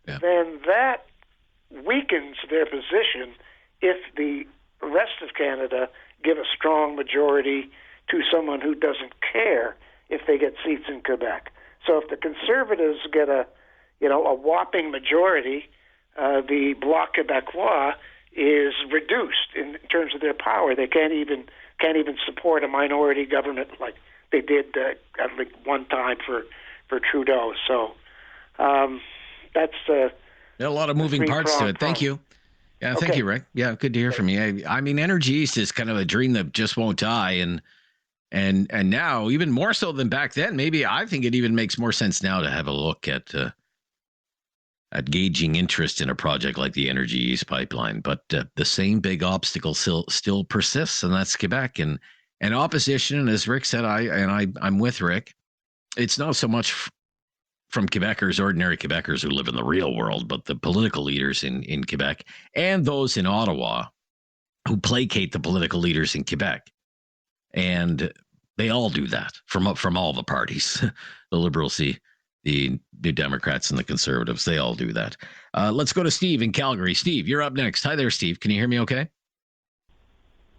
S16: then that weakens their position if the rest of Canada give a strong majority to someone who doesn't care if they get seats in Quebec. So if the Conservatives get a whopping majority, the Bloc Québécois is reduced in terms of their power. They can't even support a minority government like they did at least one time for Trudeau. So that's
S1: a lot of moving parts to it. Thank you. Yeah, thank you, Rick. Yeah, good to hear from you. I mean, Energy East is kind of a dream that just won't die, and now even more so than back then. Maybe I think it even makes more sense now to have a look at gauging interest in a project like the Energy East pipeline. But the same big obstacle still persists, and that's Quebec and opposition. And as Rick said, I'm with Rick. It's not so much from Quebecers, ordinary Quebecers who live in the real world, but the political leaders in Quebec and those in Ottawa who placate the political leaders in Quebec. And they all do that from all the parties, the Liberals, the New Democrats, and the Conservatives. They all do that. Let's go to Steve in Calgary. Steve, you're up next. Hi there, Steve. Can you hear me okay?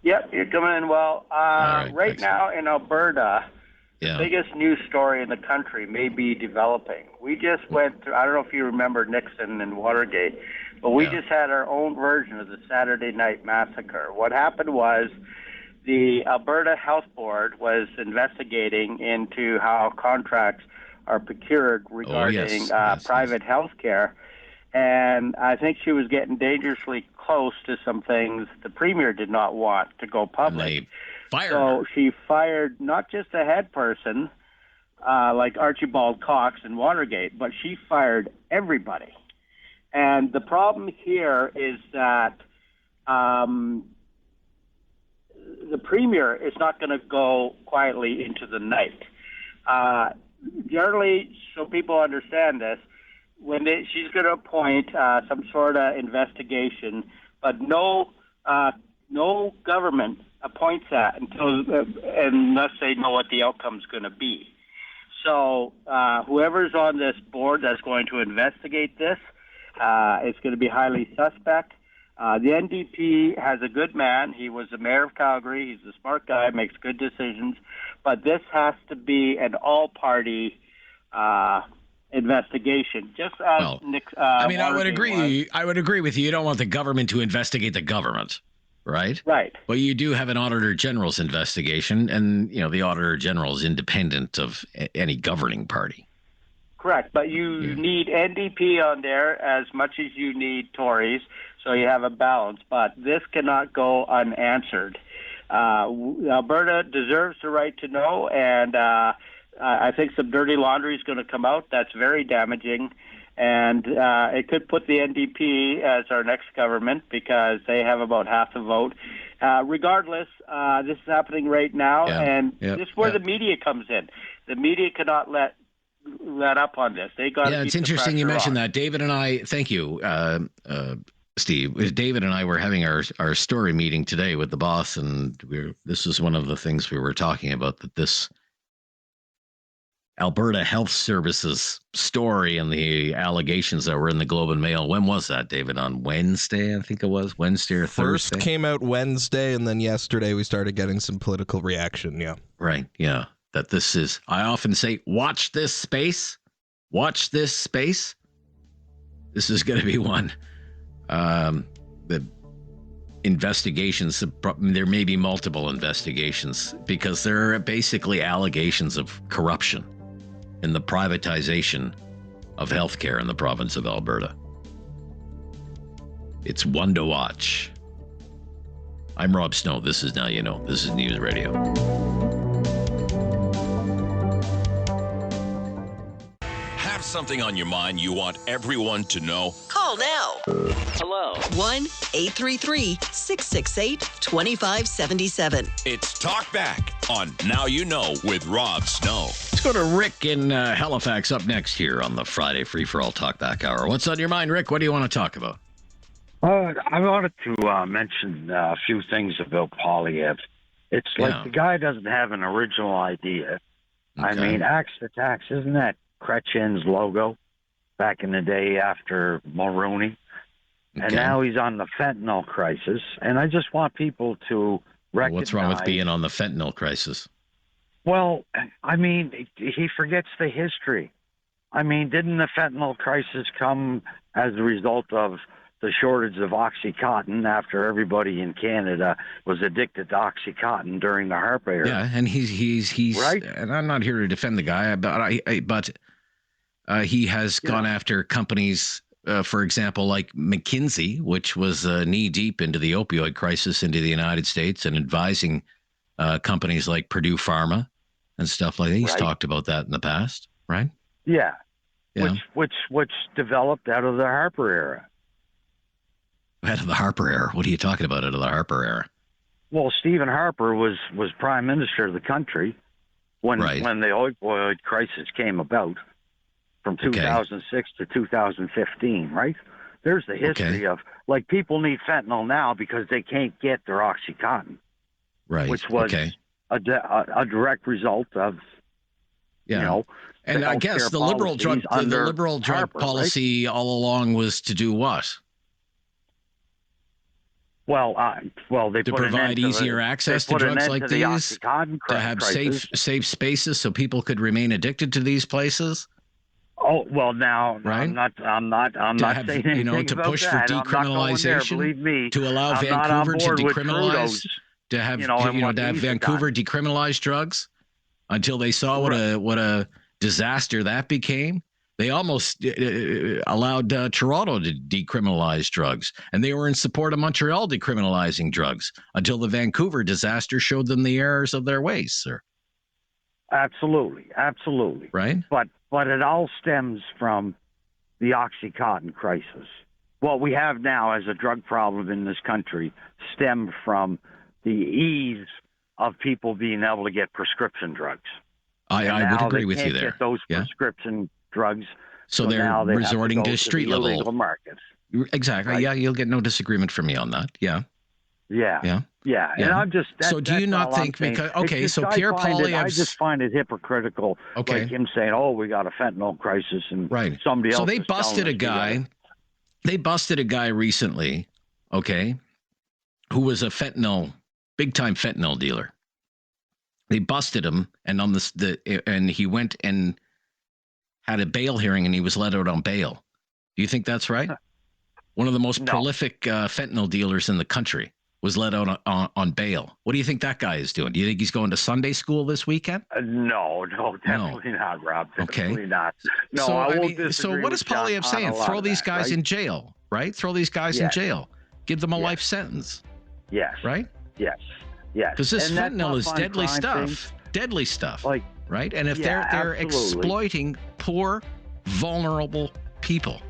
S17: Yep, you're coming in well. Right now in Alberta, the biggest news story in the country may be developing. We just went through, I don't know if you remember Nixon and Watergate, but we just had our own version of the Saturday Night Massacre. What happened was the Alberta Health Board was investigating into how contracts are procured regarding private health care. And I think she was getting dangerously close to some things the premier did not want to go public. So she fired not just a head person like Archibald Cox and Watergate, but she fired everybody. And the problem here is that the premier is not going to go quietly into the night. Generally, so people understand this, she's going to appoint some sort of investigation, but no government appoints that unless they know what the outcome's going to be. So whoever's on this board that's going to investigate this, it's going to be highly suspect. The NDP has a good man. He was the mayor of Calgary. He's a smart guy, makes good decisions. But this has to be an all-party investigation. Just as Nick.
S1: I would agree. I would agree with you. You don't want the government to investigate the government, right?
S17: Right.
S1: But you do have an Auditor General's investigation, and the Auditor General is independent of any governing party.
S17: Correct, but you need NDP on there as much as you need Tories, so you have a balance. But this cannot go unanswered. Alberta deserves the right to know, and I think some dirty laundry is going to come out. That's very damaging, and it could put the NDP as our next government because they have about half the vote. Regardless, this is happening right now, and this is where the media comes in. The media cannot let up on this. They got.
S1: Yeah, it's interesting you mentioned that. David and I, thank you, Steve. David and I were having our story meeting today with the boss, and this was one of the things we were talking about, that this Alberta Health Services story and the allegations that were in the Globe and Mail. When was that, David? On Wednesday, I think it was Wednesday or Thursday.
S18: First came out Wednesday, and then yesterday we started getting some political reaction. Yeah,
S1: right. Yeah. That this is, I often say, watch this space. Watch this space. This is going to be one. The investigations, there may be multiple investigations because there are basically allegations of corruption in the privatization of healthcare in the province of Alberta. It's one to watch. I'm Rob Snow. This is Now You Know. This is News Radio.
S2: Something on your mind you want everyone to know?
S3: Call now.
S2: Hello.
S3: 1-833-668-2577.
S2: It's Talkback on Now You Know with Rob Snow.
S1: Let's go to Rick in Halifax up next here on the Friday Free for All Talkback Hour. What's on your mind, Rick? What do you want to talk about?
S19: I wanted to mention a few things about Polyev. It's like the guy doesn't have an original idea. Okay. I mean, axe to tax, isn't that Chrétien's logo back in the day after Mulroney? Okay. And now he's on the fentanyl crisis. And I just want people to recognize...
S1: What's wrong with being on the fentanyl crisis?
S19: Well, I mean, he forgets the history. I mean, didn't the fentanyl crisis come as a result of the shortage of OxyContin after everybody in Canada was addicted to OxyContin during the Harper era?
S1: Yeah, and he's
S19: right.
S1: And I'm not here to defend the guy, but he has gone after companies, for example, like McKinsey, which was knee deep into the opioid crisis into the United States, and advising companies like Purdue Pharma and stuff like that. He's talked about that in the past, right?
S19: Yeah. Which developed out of the Harper era.
S1: Out of the Harper era? What are you talking about out of the Harper era?
S19: Well, Stephen Harper was prime minister of the country when the opioid crisis came about from 2006 to 2015, right? There's the history of, like, people need fentanyl now because they can't get their OxyContin, which was a direct result of,
S1: and I guess the liberal drug policy all along was to do what?
S19: Well, they
S1: to provide easier access to drugs like these, to have safe spaces so people could remain addicted to these places.
S19: Oh well, now I'm not saying anything
S1: to
S19: about
S1: push
S19: that.
S1: for decriminalization,
S19: believe me,
S1: to allow Vancouver to decriminalize, to have to have Vancouver decriminalize drugs until they saw what a disaster that became. They almost allowed Toronto to decriminalize drugs, and they were in support of Montreal decriminalizing drugs until the Vancouver disaster showed them the errors of their ways, sir.
S19: Absolutely.
S1: Right?
S19: But it all stems from the OxyContin crisis. What we have now as a drug problem in this country stemmed from the ease of people being able to get prescription drugs.
S1: I would agree with you there.
S19: Get those prescription drugs.
S1: So they're
S19: now they
S1: resorting
S19: have to,
S1: to street level
S19: illegal markets.
S1: Exactly.
S19: Right?
S1: Yeah, you'll get no disagreement from me on that. Yeah.
S19: Yeah. And I'm just.
S1: So do you not think because so Pierre Poilievre's,
S19: I just find it hypocritical.
S1: Okay.
S19: Like him saying, "Oh, we got a fentanyl crisis," and somebody else.
S1: So they busted a guy. They busted a guy recently, okay, who was a big time fentanyl dealer. They busted him, and on and he went and had a bail hearing, and he was let out on bail. Do you think that's right? One of the most prolific fentanyl dealers in the country was let out on bail. What do you think that guy is doing? Do you think he's going to Sunday school this weekend?
S19: No, definitely not, Rob. Definitely not. No,
S1: so,
S19: I won't
S1: disagree. So what is Poilievre saying? Throw these guys in jail, right? Throw these guys in jail. Give them a life sentence.
S19: Yes.
S1: Right?
S19: Yes.
S1: Because this fentanyl is deadly stuff. Deadly stuff. Right? And if they're exploiting poor, vulnerable people,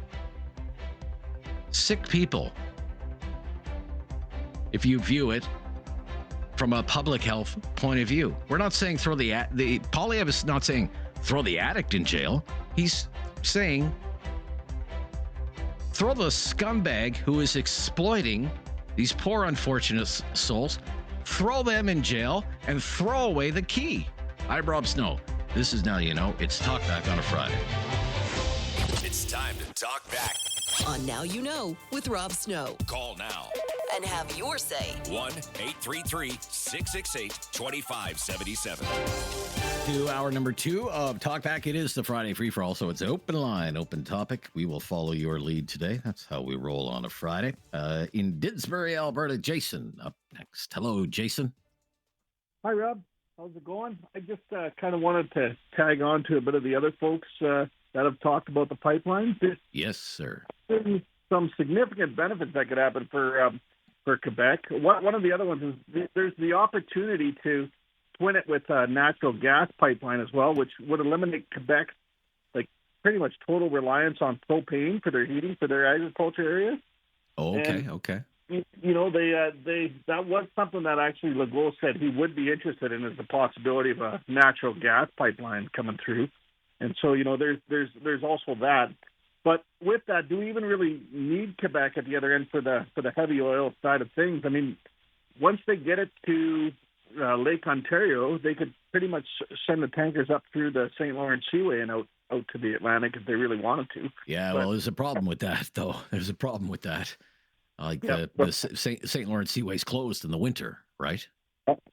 S1: sick people, if you view it from a public health point of view. We're not saying Poilievre is not saying throw the addict in jail. He's saying throw the scumbag who is exploiting these poor, unfortunate souls, throw them in jail and throw away the key. I'm Rob Snow. This is Now You Know. It's Talkback on a Friday.
S2: It's time to talk back.
S3: On Now You Know with Rob Snow.
S2: Call now
S3: and have your say.
S2: 1-833-668-2577.
S1: To hour number 2 of Talkback. It is the Friday free for all, so it's open line, open topic. We will follow your lead today. That's how we roll on a Friday. In Didsbury, Alberta, Jason up next. Hello, Jason.
S15: Hi, Rob. How's it going? I just kind of wanted to tag on to a bit of the other folks that have talked about the pipeline.
S1: Yes, sir.
S15: There's some significant benefits that could happen for Quebec. One of the other ones is there's the opportunity to twin it with a natural gas pipeline as well, which would eliminate Quebec's pretty much total reliance on propane for their heating for their agriculture areas.
S1: Oh, okay, okay.
S15: They that was something that actually Legault said he would be interested in, is the possibility of a natural gas pipeline coming through. And so, there's also that. But with that, do we even really need Quebec at the other end for the heavy oil side of things? I mean, once they get it to Lake Ontario, they could pretty much send the tankers up through the St. Lawrence Seaway and out to the Atlantic if they really wanted to.
S1: Yeah, well, there's a problem with that, though. There's a problem with that. The St. Lawrence Seaway's closed in the winter, right?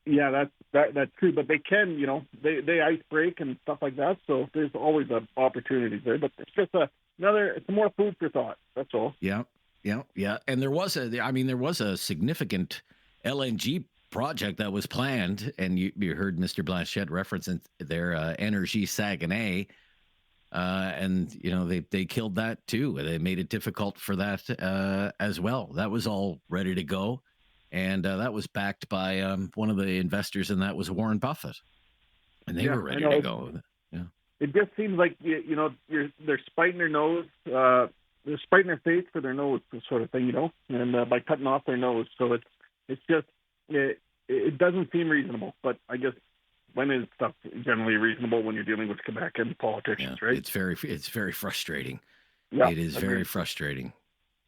S15: Yeah, that's true. But they can, they ice break and stuff like that. So there's always opportunities there. But it's just it's more food for thought. That's all.
S1: Yeah. And there was a significant LNG project that was planned, and you heard Mr. Blanchette referencing their Energy Saguenay. And they killed that too. They made it difficult for that as well. That was all ready to go, and that was backed by one of the investors, and that was Warren Buffett, and they were ready to go. Yeah,
S15: it just seems like they're spiting their nose, they're spiting their face for their nose, sort of thing, and by cutting off their nose. So it's just it doesn't seem reasonable, but I guess. When is stuff generally reasonable when you're dealing with Quebec and politicians, right?
S1: It's very frustrating.
S15: Yeah,
S1: it is very frustrating.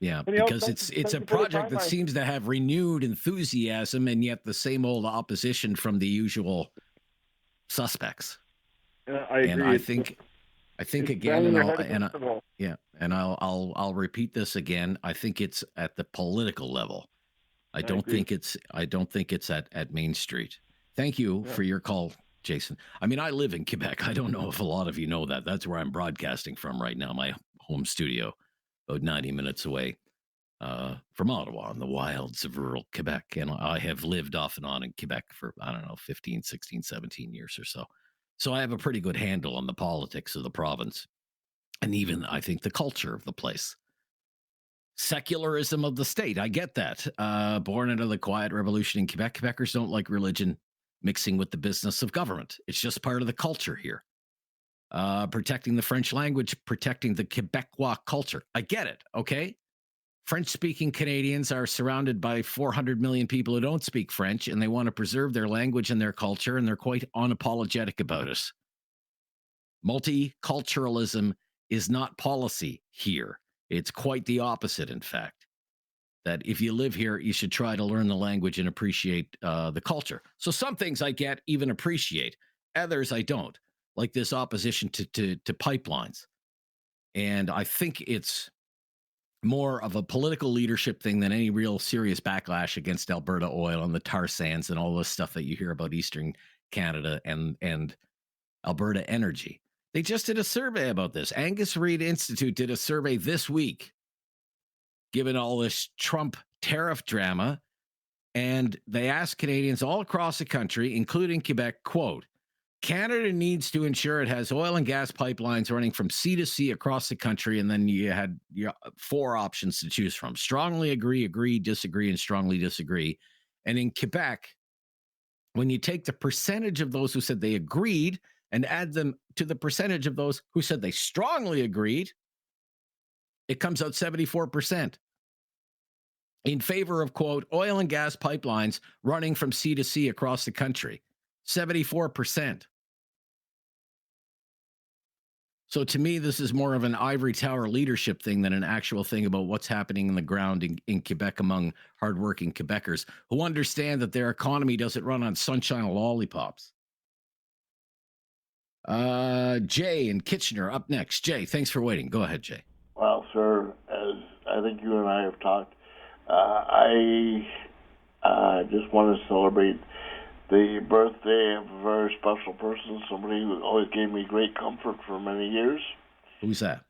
S1: Yeah, because it's a project that seems to have renewed enthusiasm, and yet the same old opposition from the usual suspects.
S15: I agree.
S1: And I think again, and I'll repeat this again. I think it's at the political level. I don't think it's at Main Street. Thank you for your call, Jason. I mean, I live in Quebec. I don't know if a lot of you know that. That's where I'm broadcasting from right now, my home studio, about 90 minutes away from Ottawa in the wilds of rural Quebec. And I have lived off and on in Quebec for, 15, 16, 17 years or so. So I have a pretty good handle on the politics of the province and even, I think, the culture of the place. Secularism of the state. I get that. Born into the quiet revolution in Quebec, Quebecers don't like religion mixing with the business of government. It's just part of the culture here. Protecting the French language, protecting the Quebecois culture. I get it, okay? French-speaking Canadians are surrounded by 400 million people who don't speak French, and they want to preserve their language and their culture, and they're quite unapologetic about it. Multiculturalism is not policy here. It's quite the opposite, in fact. That if you live here, you should try to learn the language and appreciate the culture. So some things I get, even appreciate. Others I don't, like this opposition to pipelines. And I think it's more of a political leadership thing than any real serious backlash against Alberta oil and the tar sands and all this stuff that you hear about Eastern Canada and Alberta Energy. They just did a survey about this. Angus Reid Institute did a survey this week, given all this Trump tariff drama, and they asked Canadians all across the country, including Quebec, quote, Canada needs to ensure it has oil and gas pipelines running from sea to sea across the country. And then you had 4 options to choose from. Strongly agree, disagree, and strongly disagree. And in Quebec, when you take the percentage of those who said they agreed and add them to the percentage of those who said they strongly agreed, it comes out 74% in favor of, quote, oil and gas pipelines running from sea to sea across the country. 74%. So to me, this is more of an ivory tower leadership thing than an actual thing about what's happening in the ground in Quebec among hardworking Quebecers who understand that their economy doesn't run on sunshine and lollipops. Jay in Kitchener up next. Jay, thanks for waiting. Go ahead, Jay.
S20: Well, sir, as I think you and I have talked, I just want to celebrate the birthday of a very special person, somebody who always gave me great comfort for many years.
S1: Who's that?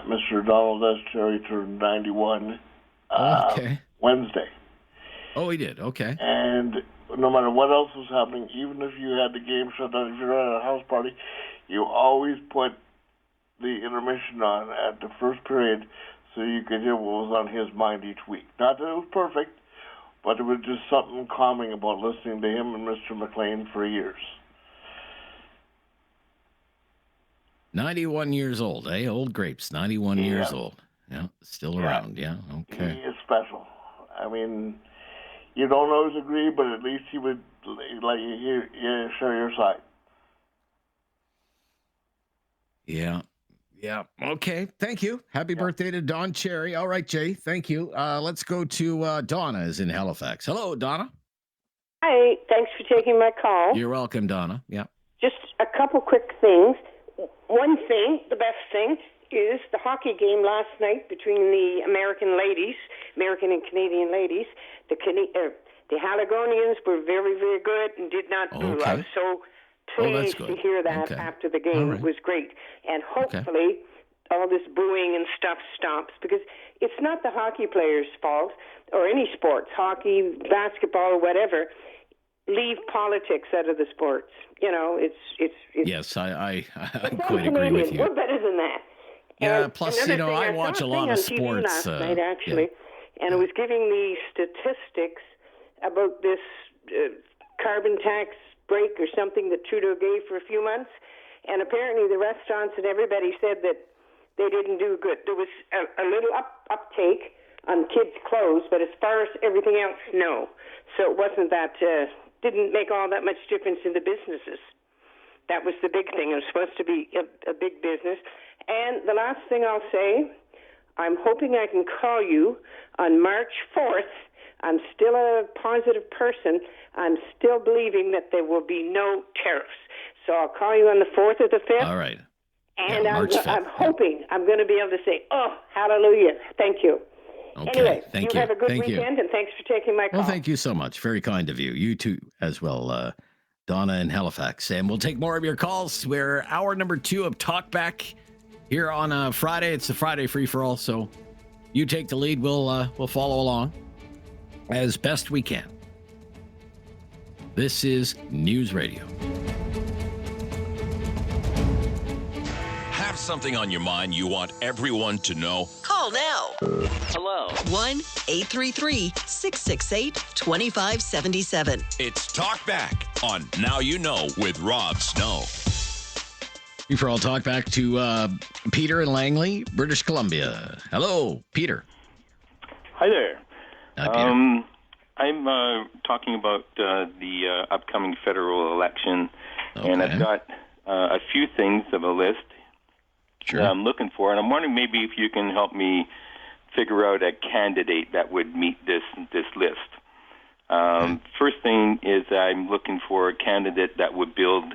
S20: Mr. Donald S. Cherry turned 91 Wednesday.
S1: Oh, he did? Okay.
S20: And no matter what else was happening, even if you had the game shut down, if you're at a house party, you always put the intermission on at the first period so you could hear what was on his mind each week. Not that it was perfect, but it was just something calming about listening to him and Mr. McLean for years.
S1: 91 years old, eh? Old grapes, 91 years old. Yeah, still around. Yeah, okay.
S20: He is special. I mean, you don't always agree, but at least he would let you share your side.
S1: Yeah. Yeah. Okay. Thank you. Happy birthday to Don Cherry. All right, Jay. Thank you. Let's go to Donna is in Halifax. Hello, Donna.
S21: Hi. Thanks for taking my call.
S1: You're welcome, Donna. Yeah.
S21: Just a couple quick things. One thing, the best thing, is the hockey game last night between the American and Canadian ladies. The Haligonians were very, very good and did not do us. So pleased to hear that after the game. It was great. And hopefully all this booing and stuff stops, because it's not the hockey players' fault, or any sports, hockey, basketball, or whatever. Leave politics out of the sports. You know, it's
S1: yes, I quite agree with you.
S21: We're better than that.
S1: Yeah,
S21: and
S1: plus, I watch a lot of sports.
S21: Last night, actually, and it was giving the statistics about this carbon tax break or something that Trudeau gave for a few months, and apparently the restaurants and everybody said that they didn't do good. There was a little uptake on kids' clothes, but as far as everything else, no. So it wasn't that, didn't make all that much difference in the businesses. That was the big thing. It was supposed to be a big business. And the last thing I'll say, I'm hoping I can call you on March 4th. I'm still a positive person. I'm still believing that there will be no tariffs. So I'll call you on the 4th or the 5th.
S1: All right.
S21: And I'm hoping I'm going to be able to say, oh, hallelujah. Thank you.
S1: Okay.
S21: Anyway,
S1: thank
S21: you
S1: you.
S21: have a good
S1: Thank
S21: weekend, and thanks for taking my call.
S1: Well, thank you so much. Very kind of you. You too, as well, Donna in Halifax. And we'll take more of your calls. We're hour number 2 of Talkback here on a Friday. It's the Friday free-for-all, so you take the lead. We'll follow along as best we can. This is News Radio.
S2: Have something on your mind you want everyone to know?
S3: Call now.
S2: Hello.
S3: 1-833-668-2577.
S2: It's Talkback on Now You Know with Rob Snow.
S1: For all talk back to Peter in Langley, British Columbia. Hello, Peter.
S22: Hi there.
S1: Hi, Peter.
S22: I'm talking about the upcoming federal election, and I've got
S4: a few things of a list that I'm looking for, and I'm wondering maybe if you can help me figure out a candidate that would meet this list. First thing is I'm looking for a candidate that would build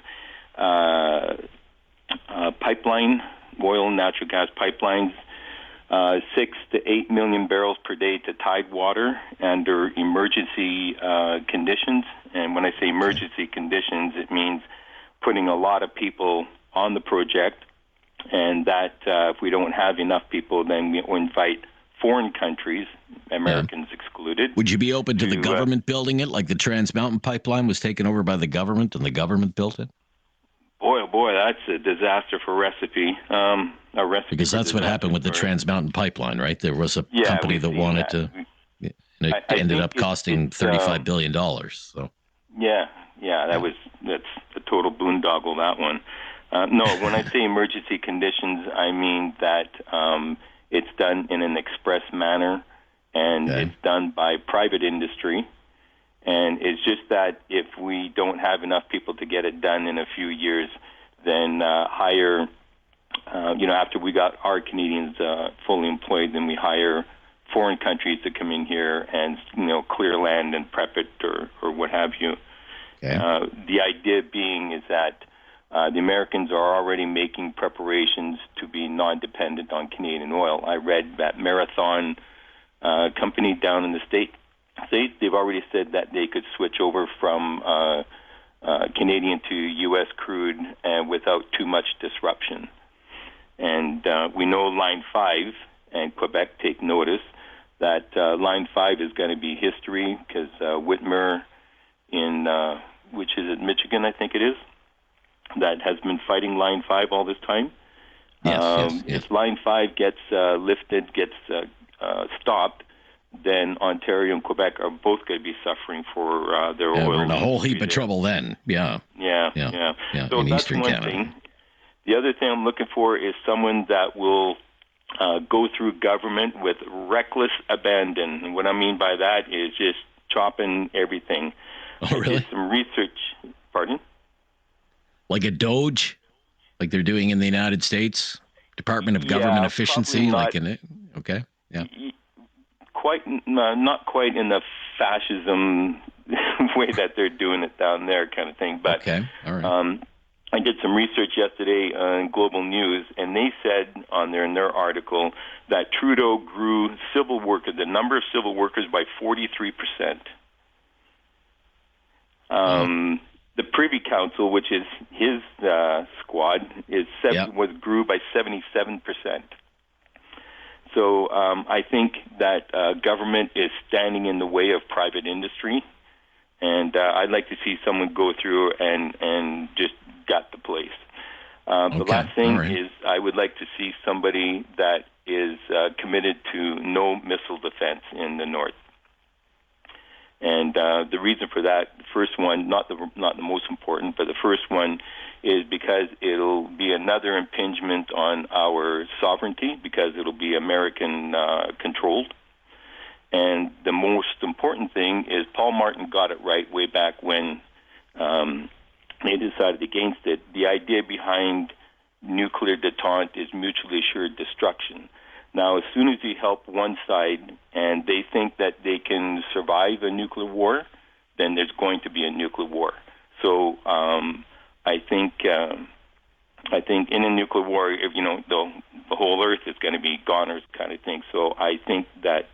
S4: pipeline, oil and natural gas pipelines, 6 to 8 million barrels per day to Tidewater under emergency conditions. And when I say emergency conditions, it means putting a lot of people on the project, and that if we don't have enough people, then we invite foreign countries, Americans excluded.
S1: Would you be open to the government building it, like the Trans Mountain Pipeline was taken over by the government and the government built it?
S4: Boy, oh boy, that's a disaster for recipe.
S1: Because that's what happened with the Trans Mountain Pipeline, right? There was a company that wanted to, and it ended up costing $35 billion. So.
S4: Yeah, that's a total boondoggle, that one. No, when I say emergency conditions, I mean that it's done in an express manner, and it's done by private industry. And it's just that if we don't have enough people to get it done in a few years, then hire, after we got our Canadians fully employed, then we hire foreign countries to come in here and, clear land and prep it or what have you. The idea being is that the Americans are already making preparations to be non-dependent on Canadian oil. I read that Marathon company down in the States, they've already said that they could switch over from Canadian to U.S. crude without too much disruption. And we know Line 5 and Quebec take notice that Line 5 is going to be history because Whitmer in, which is at Michigan, I think it is, that has been fighting Line 5 all this time.
S1: Yes.
S4: If Line 5 gets lifted, gets stopped, then Ontario and Quebec are both going to be suffering for their oil.
S1: We're in a whole heap of trouble then. Yeah.
S4: So
S1: in
S4: that's
S1: Eastern
S4: one
S1: Canada.
S4: thing. The other thing I'm looking for is someone that will go through government with reckless abandon. And what I mean by that is just chopping everything.
S1: Oh, really?
S4: Did some research. Pardon?
S1: Like a Doge, like they're doing in the United States, Department of Government Efficiency, like in it. Okay. Yeah.
S4: Not quite in the fascism way that they're doing it down there, kind of thing. But
S1: okay. All right.
S4: I did some research yesterday in Global News, and they said in their article that Trudeau grew the number of civil workers by 43%. The Privy Council, which is his squad, grew by 77%. So I think that government is standing in the way of private industry, and I'd like to see someone go through and just gut the place. The last thing is I would like to see somebody that is committed to no missile defense in the north. And the reason for that, the first one, not the most important, but the first one is because it'll be another impingement on our sovereignty because it'll be American controlled. And the most important thing is Paul Martin got it right way back when they decided against it. The idea behind nuclear detente is mutually assured destruction. Now, as soon as you help one side and they think that they can survive a nuclear war, then there's going to be a nuclear war. So I think in a nuclear war, if the whole Earth is going to be goners, kind of thing. So I think that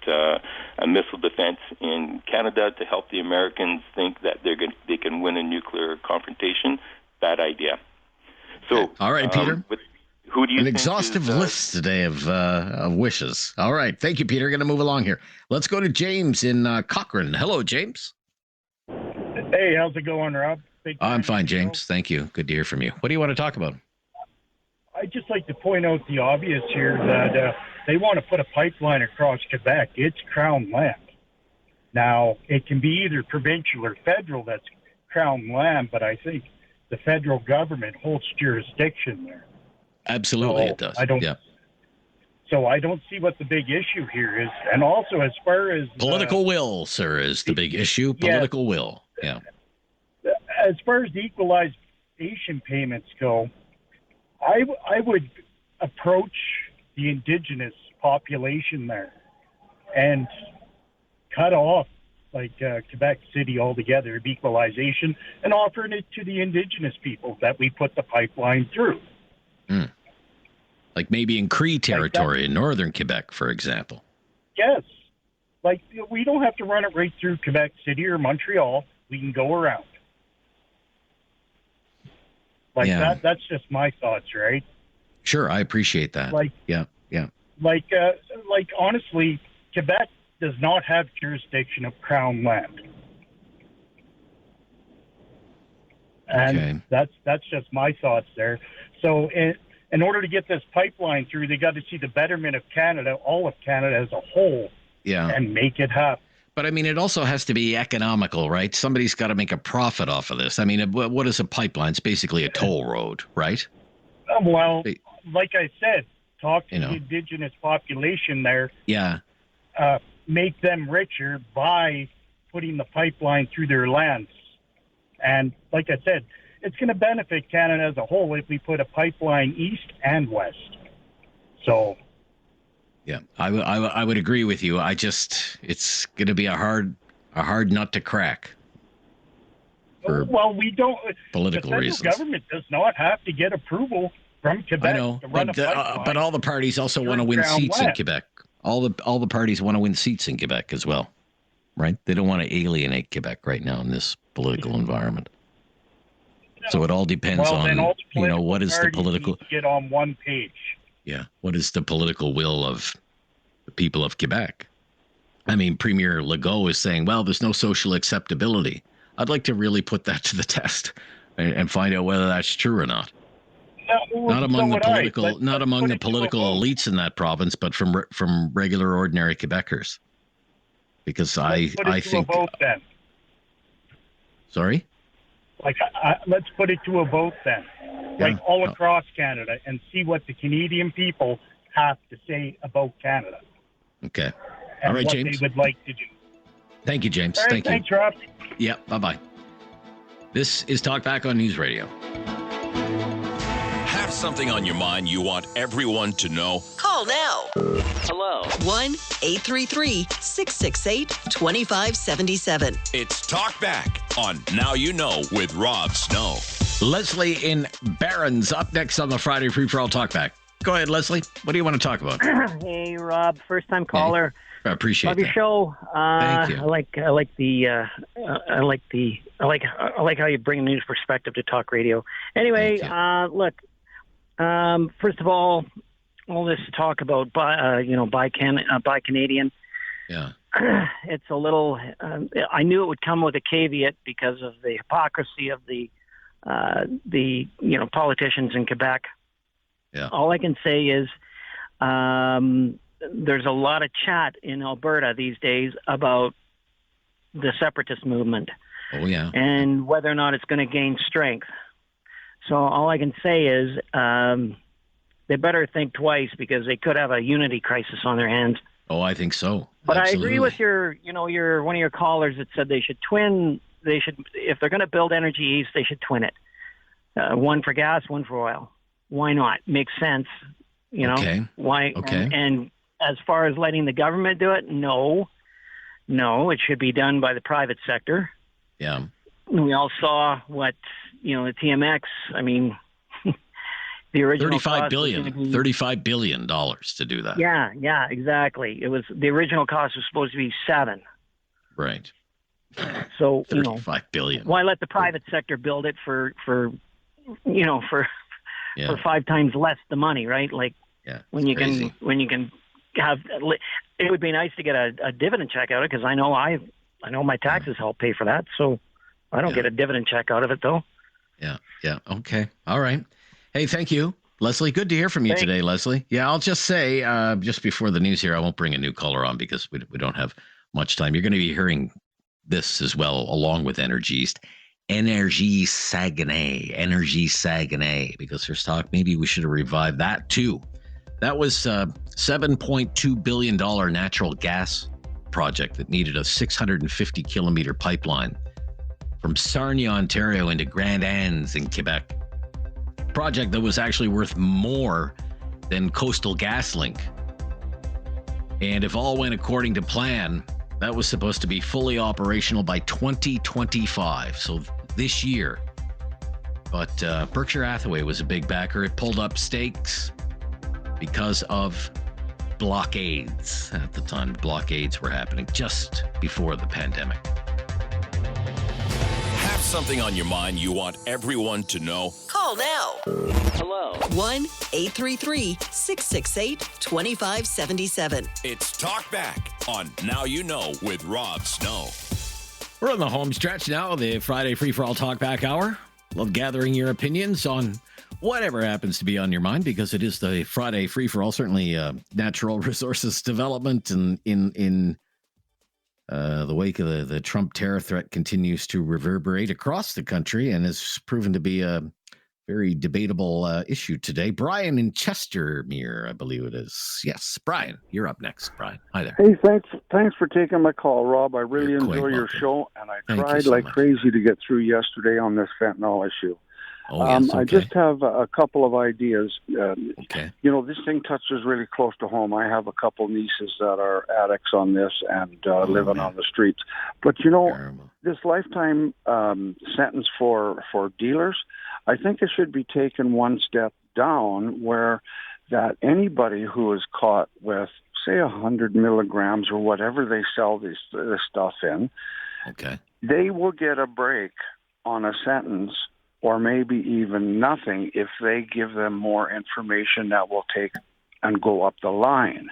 S4: a missile defense in Canada to help the Americans think that they can win a nuclear confrontation, bad idea. So
S1: all right, Peter.
S4: Who do you think
S1: exhaustive list today of wishes. All right. Thank you, Peter. Going to move along here. Let's go to James in Cochrane. Hello, James.
S5: Hey, how's it going, Rob?
S1: I'm fine, James. Thank you. Good to hear from you. What do you want to talk about?
S5: I'd just like to point out the obvious here that they want to put a pipeline across Quebec. It's Crown land. Now, it can be either provincial or federal that's Crown land, but I think the federal government holds jurisdiction there.
S1: Absolutely, it does.
S5: So I don't see what the big issue here is. And also, as far as
S1: political will, sir, is the big issue. Political will. Yeah.
S5: As far as the equalized station payments go, I would approach the Indigenous population there and cut off Quebec City altogether of equalization and offering it to the Indigenous people that we put the pipeline through.
S1: Like maybe in Cree territory in northern Quebec, for example.
S5: Yes. We don't have to run it right through Quebec City or Montreal. We can go around. That's just my thoughts, right?
S1: Sure, I appreciate that. Yeah.
S5: Honestly, Quebec does not have jurisdiction of Crown land. And that's just my thoughts there. So in order to get this pipeline through, they got to see the betterment of Canada, all of Canada as a whole, and make it happen.
S1: But I mean, it also has to be economical, right? Somebody's got to make a profit off of this. I mean, what is a pipeline? It's basically a toll road, right?
S5: Well, like I said, talk to the Indigenous population there.
S1: Yeah.
S5: Make them richer by putting the pipeline through their lands. And like I said, it's going to benefit Canada as a whole if we put a pipeline east and west. So...
S1: Yeah, I would agree with you. It's going to be a hard nut to crack.
S5: Well, we don't.
S1: Political reasons.
S5: The federal government does not have to get approval from Quebec.
S1: I know, but all the parties also want to win seats in Quebec. All the parties want to win seats in Quebec as well, right? They don't want to alienate Quebec right now in this political environment. So it all depends on what is the political.
S5: Get on one page.
S1: Yeah. What is the political will of the people of Quebec? I mean, Premier Legault is saying, well, there's no social acceptability. I'd like to really put that to the test and find out whether that's true or not. Not among the political elites in that province, but from regular, ordinary Quebecers. Because I think.
S5: Vote, then.
S1: Sorry?
S5: Let's put it to a vote then. All across Canada, and see what the Canadian people have to say about Canada.
S1: Okay.
S5: And
S1: all right,
S5: what
S1: James.
S5: they would like to do.
S1: Thank you, James.
S5: All right, thanks, Rob.
S1: Yeah, bye-bye. This is Talkback on News Radio.
S2: Have something on your mind you want everyone to know?
S3: Call now.
S2: Hello.
S3: 1-833-668-2577.
S2: It's Talkback on Now You Know with Rob Snow.
S1: Leslie in Barron's up next on the Friday Free For All Talkback. Go ahead, Leslie. What do you want to talk about?
S6: Hey, Rob. First time caller.
S1: I appreciate
S6: Love your show.
S1: Thank you.
S6: I like how you bring a news perspective to talk radio. Anyway, look. First of all this talk about buy Canadian.
S1: Yeah.
S6: It's a little. I knew it would come with a caveat because of the hypocrisy of the politicians in Quebec.
S1: Yeah.
S6: All I can say is there's a lot of chat in Alberta these days about the separatist movement.
S1: Oh, yeah.
S6: And whether or not it's going to gain strength. So all I can say is they better think twice because they could have a unity crisis on their hands.
S1: Oh, I think so.
S6: But
S1: Absolutely.
S6: I agree with your one of your callers that said they should twin. They should, if they're going to build Energy East, they should twin it. One for gas, one for oil. Why not? Makes sense.
S1: Okay.
S6: Why?
S1: Okay.
S6: And as far as letting the government do it, no, it should be done by the private sector.
S1: Yeah.
S6: We all saw what the TMX. I mean, the original
S1: $35 billion to do that.
S6: Yeah, exactly. It was the original cost was supposed to be $7 billion.
S1: Right.
S6: So
S1: $35 billion.
S6: Why let the private sector build it for 5 times less the money, right? Like when you can have. It would be nice to get a dividend check out of it because I know my taxes help pay for that. So I don't get a dividend check out of it though.
S1: Yeah. Okay. All right. Hey, thank you, Leslie. Good to hear from you today, Leslie. Yeah, I'll just say, just before the news here, I won't bring a new caller on because we don't have much time. You're going to be hearing this as well, along with Energy East. Energy Saguenay, because there's talk maybe we should have revived that too. That was a $7.2 billion natural gas project that needed a 650 kilometer pipeline from Sarnia, Ontario into Grand Anse in Quebec. Project that was actually worth more than Coastal GasLink. And if all went according to plan, that was supposed to be fully operational by 2025, so this year. But Berkshire Hathaway was a big backer. It pulled up stakes because of blockades at the time. Blockades were happening just before the pandemic.
S2: Have something on your mind you want everyone to know?
S3: Call now.
S2: Hello.
S3: 1-833-668-2577.
S2: It's Talkback on Now You Know with Rob Snow.
S1: We're on the home stretch now, the Friday Free-For-All Talkback Hour. Love gathering your opinions on whatever happens to be on your mind, because it is the Friday Free-For-All. Certainly natural resources development and in the wake of the Trump terror threat continues to reverberate across the country and has proven to be a very debatable issue today. Brian in Chestermere, I believe it is. Yes, Brian, you're up next. Brian, hi there.
S9: Hey, thanks for taking my call, Rob. I really enjoy your show, and I tried like crazy to get through yesterday on this fentanyl issue.
S1: Oh, yes, okay.
S9: I just have a couple of ideas.
S1: Okay.
S9: You know, this thing touches really close to home. I have a couple nieces that are addicts on this and living on the streets. But, you know, this lifetime sentence for dealers, I think it should be taken one step down, where that anybody who is caught with, say, 100 milligrams or whatever they sell this stuff in, they will get a break on a sentence, or maybe even nothing, if they give them more information that will take and go up the line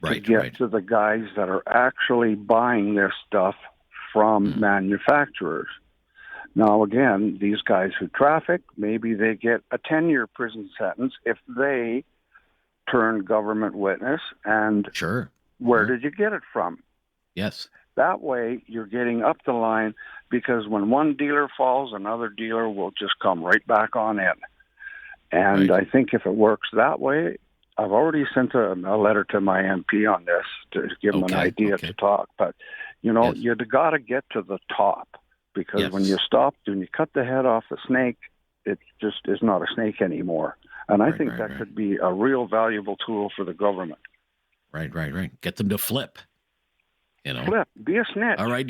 S9: to get to the guys that are actually buying this stuff from manufacturers. Now, again, these guys who traffic, maybe they get a 10-year prison sentence if they turn government witness. And where did you get it from?
S1: Yes.
S9: That way, you're getting up the line, because when one dealer falls, another dealer will just come right back on in. And I think if it works that way, I've already sent a letter to my MP on this to give him an idea to talk. But, you know, you've got to get to the top, because when you cut the head off the snake, it just is not a snake anymore. And I think that could be a real valuable tool for the government.
S1: Right. Get them to flip. You know,
S9: flip, be a snitch.
S1: All right,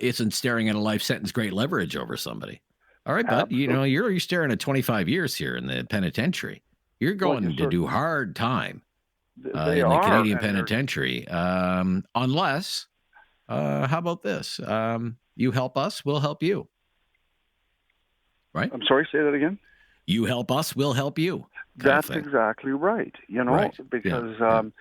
S1: isn't staring at a life sentence great leverage over somebody? All right, but you're staring at 25 years here in the penitentiary. You're going to do hard time in the Canadian penitentiary, unless. How about this? You help us, we'll help you. Right?
S9: I'm sorry, say that again.
S1: You help us, we'll help you.
S9: That's exactly right. You know, because.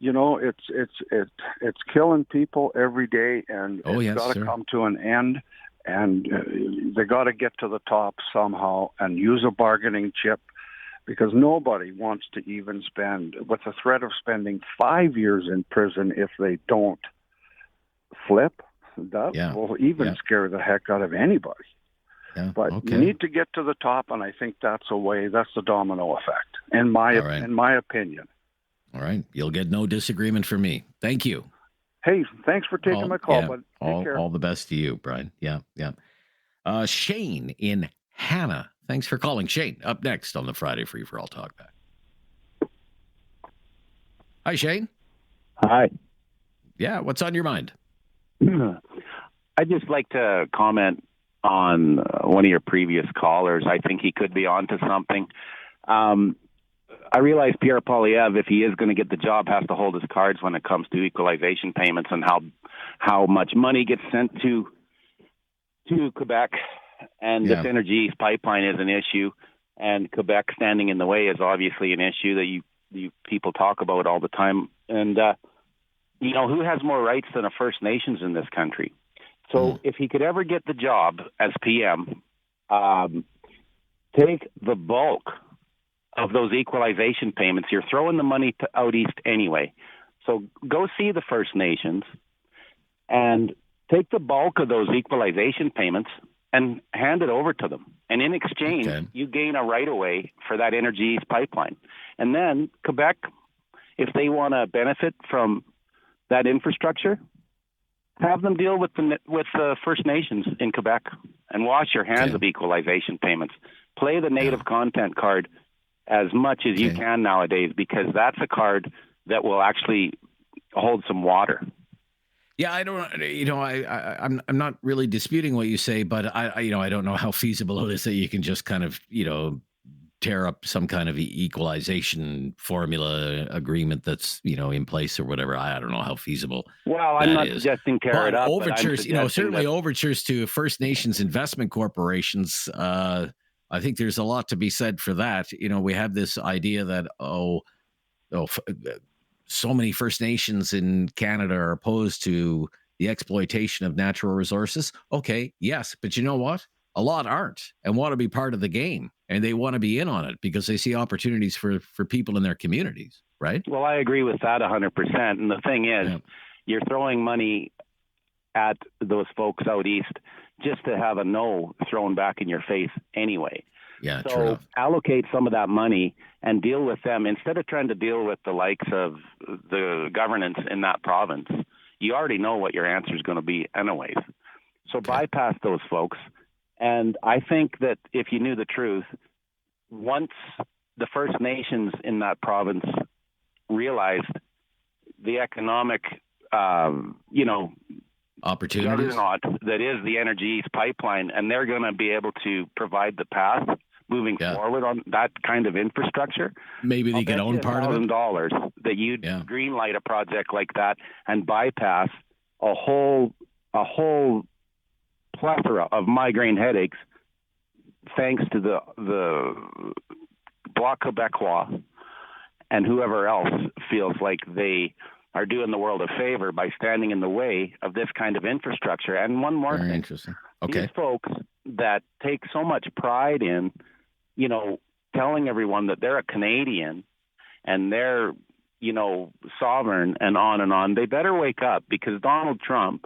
S9: You know, it's killing people every day, and it's got to come to an end, and they got to get to the top somehow and use a bargaining chip, because nobody wants to even spend, with the threat of spending 5 years in prison if they don't flip. That will even scare the heck out of anybody. Yeah, but you need to get to the top, and I think that's the domino effect, in my opinion.
S1: All right. You'll get no disagreement from me. Thank you.
S9: Hey, thanks for taking my call, but take care.
S1: All the best to you, Brian. Yeah. Shane in Hannah. Thanks for calling. Shane, up next on the Friday Free for All Talkback. Hi, Shane.
S10: Hi.
S1: Yeah, what's on your mind?
S10: I'd just like to comment on one of your previous callers. I think he could be onto something. I realize Pierre Poilievre, if he is going to get the job, has to hold his cards when it comes to equalization payments and how much money gets sent to Quebec. And this Energy East pipeline is an issue, and Quebec standing in the way is obviously an issue that you people talk about all the time. And who has more rights than a First Nations in this country? So if he could ever get the job as PM, take the bulk of those equalization payments. You're throwing the money out east anyway. So go see the First Nations and take the bulk of those equalization payments and hand it over to them. And in exchange, you gain a right-of-way for that Energy East pipeline. And then Quebec, if they want to benefit from that infrastructure, Have them deal with the First Nations in Quebec and wash your hands of equalization payments. Play the native content card as much as you can nowadays, because that's a card that will actually hold some water.
S1: Yeah, I don't. I'm not really disputing what you say, but I don't know how feasible it is that you can just kind of tear up some kind of equalization formula agreement that's in place or whatever. I don't know how feasible.
S10: Well, I'm not suggesting tear it up.
S1: Overtures, certainly overtures to First Nations investment corporations. I think there's a lot to be said for that. We have this idea that so many First Nations in Canada are opposed to the exploitation of natural resources. Okay, yes, but you know what? A lot aren't and want to be part of the game, and they want to be in on it because they see opportunities for people in their communities, right?
S10: Well, I agree with that 100%. And the thing is, you're throwing money at those folks out east just to have a no thrown back in your face anyway.
S1: Yeah,
S10: so allocate some of that money and deal with them instead of trying to deal with the likes of the governance in that province. You already know what your answer is going to be anyways. So bypass those folks. And I think that if you knew the truth, once the First Nations in that province realized the economic,
S1: opportunities
S10: that is the Energy East pipeline, and they're going to be able to provide the path moving forward on that kind of infrastructure.
S1: Maybe they could own part of it.
S10: $1,000 that you'd greenlight a project like that and bypass a whole plethora of migraine headaches, thanks to the Bloc Québécois and whoever else feels like they are doing the world a favor by standing in the way of this kind of infrastructure. And one more thing.
S1: Interesting. Okay.
S10: These folks that take so much pride in, telling everyone that they're a Canadian and they're, sovereign and on, they better wake up, because Donald Trump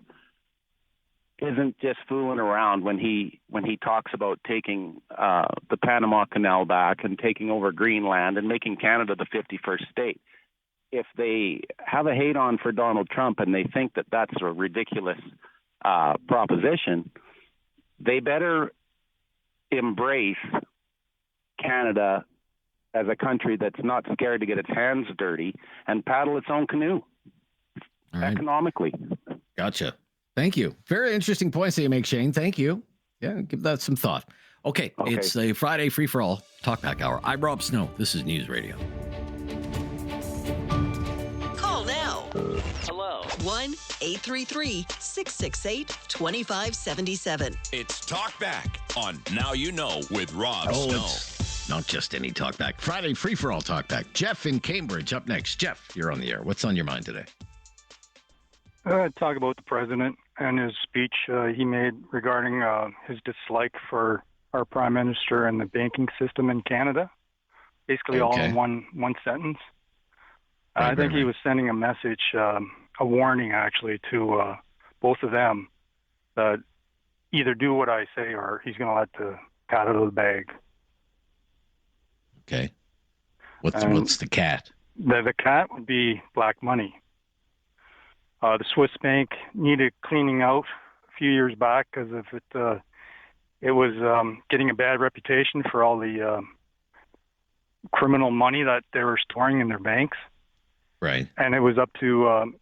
S10: isn't just fooling around when he talks about taking the Panama Canal back and taking over Greenland and making Canada the 51st state. If they have a hate on for Donald Trump and they think that that's a ridiculous proposition, they better embrace Canada as a country that's not scared to get its hands dirty and paddle its own canoe economically.
S1: Gotcha. Thank you. Very interesting points that you make, Shane. Thank you. Yeah, give that some thought. Okay. It's a Friday free-for-all Talkback Hour. I'm Rob Snow. This is News Radio.
S3: Call now. Hello. 1-833-668-2577.
S2: It's Talkback on Now You Know with Rob Snow.
S1: It's not just any Talkback. Friday free-for-all Talkback. Jeff in Cambridge up next. Jeff, you're on the air. What's on your mind today?
S7: Talk about the president and his speech he made regarding his dislike for our prime minister and the banking system in Canada. Basically all in one sentence. I think he was sending a message, a warning actually, to both of them that either do what I say or he's going to let the cat out of the bag.
S1: Okay. What's the cat?
S7: The cat would be black money. The Swiss bank needed cleaning out a few years back because of it was getting a bad reputation for all the criminal money that they were storing in their banks.
S1: Right.
S7: And it was up to,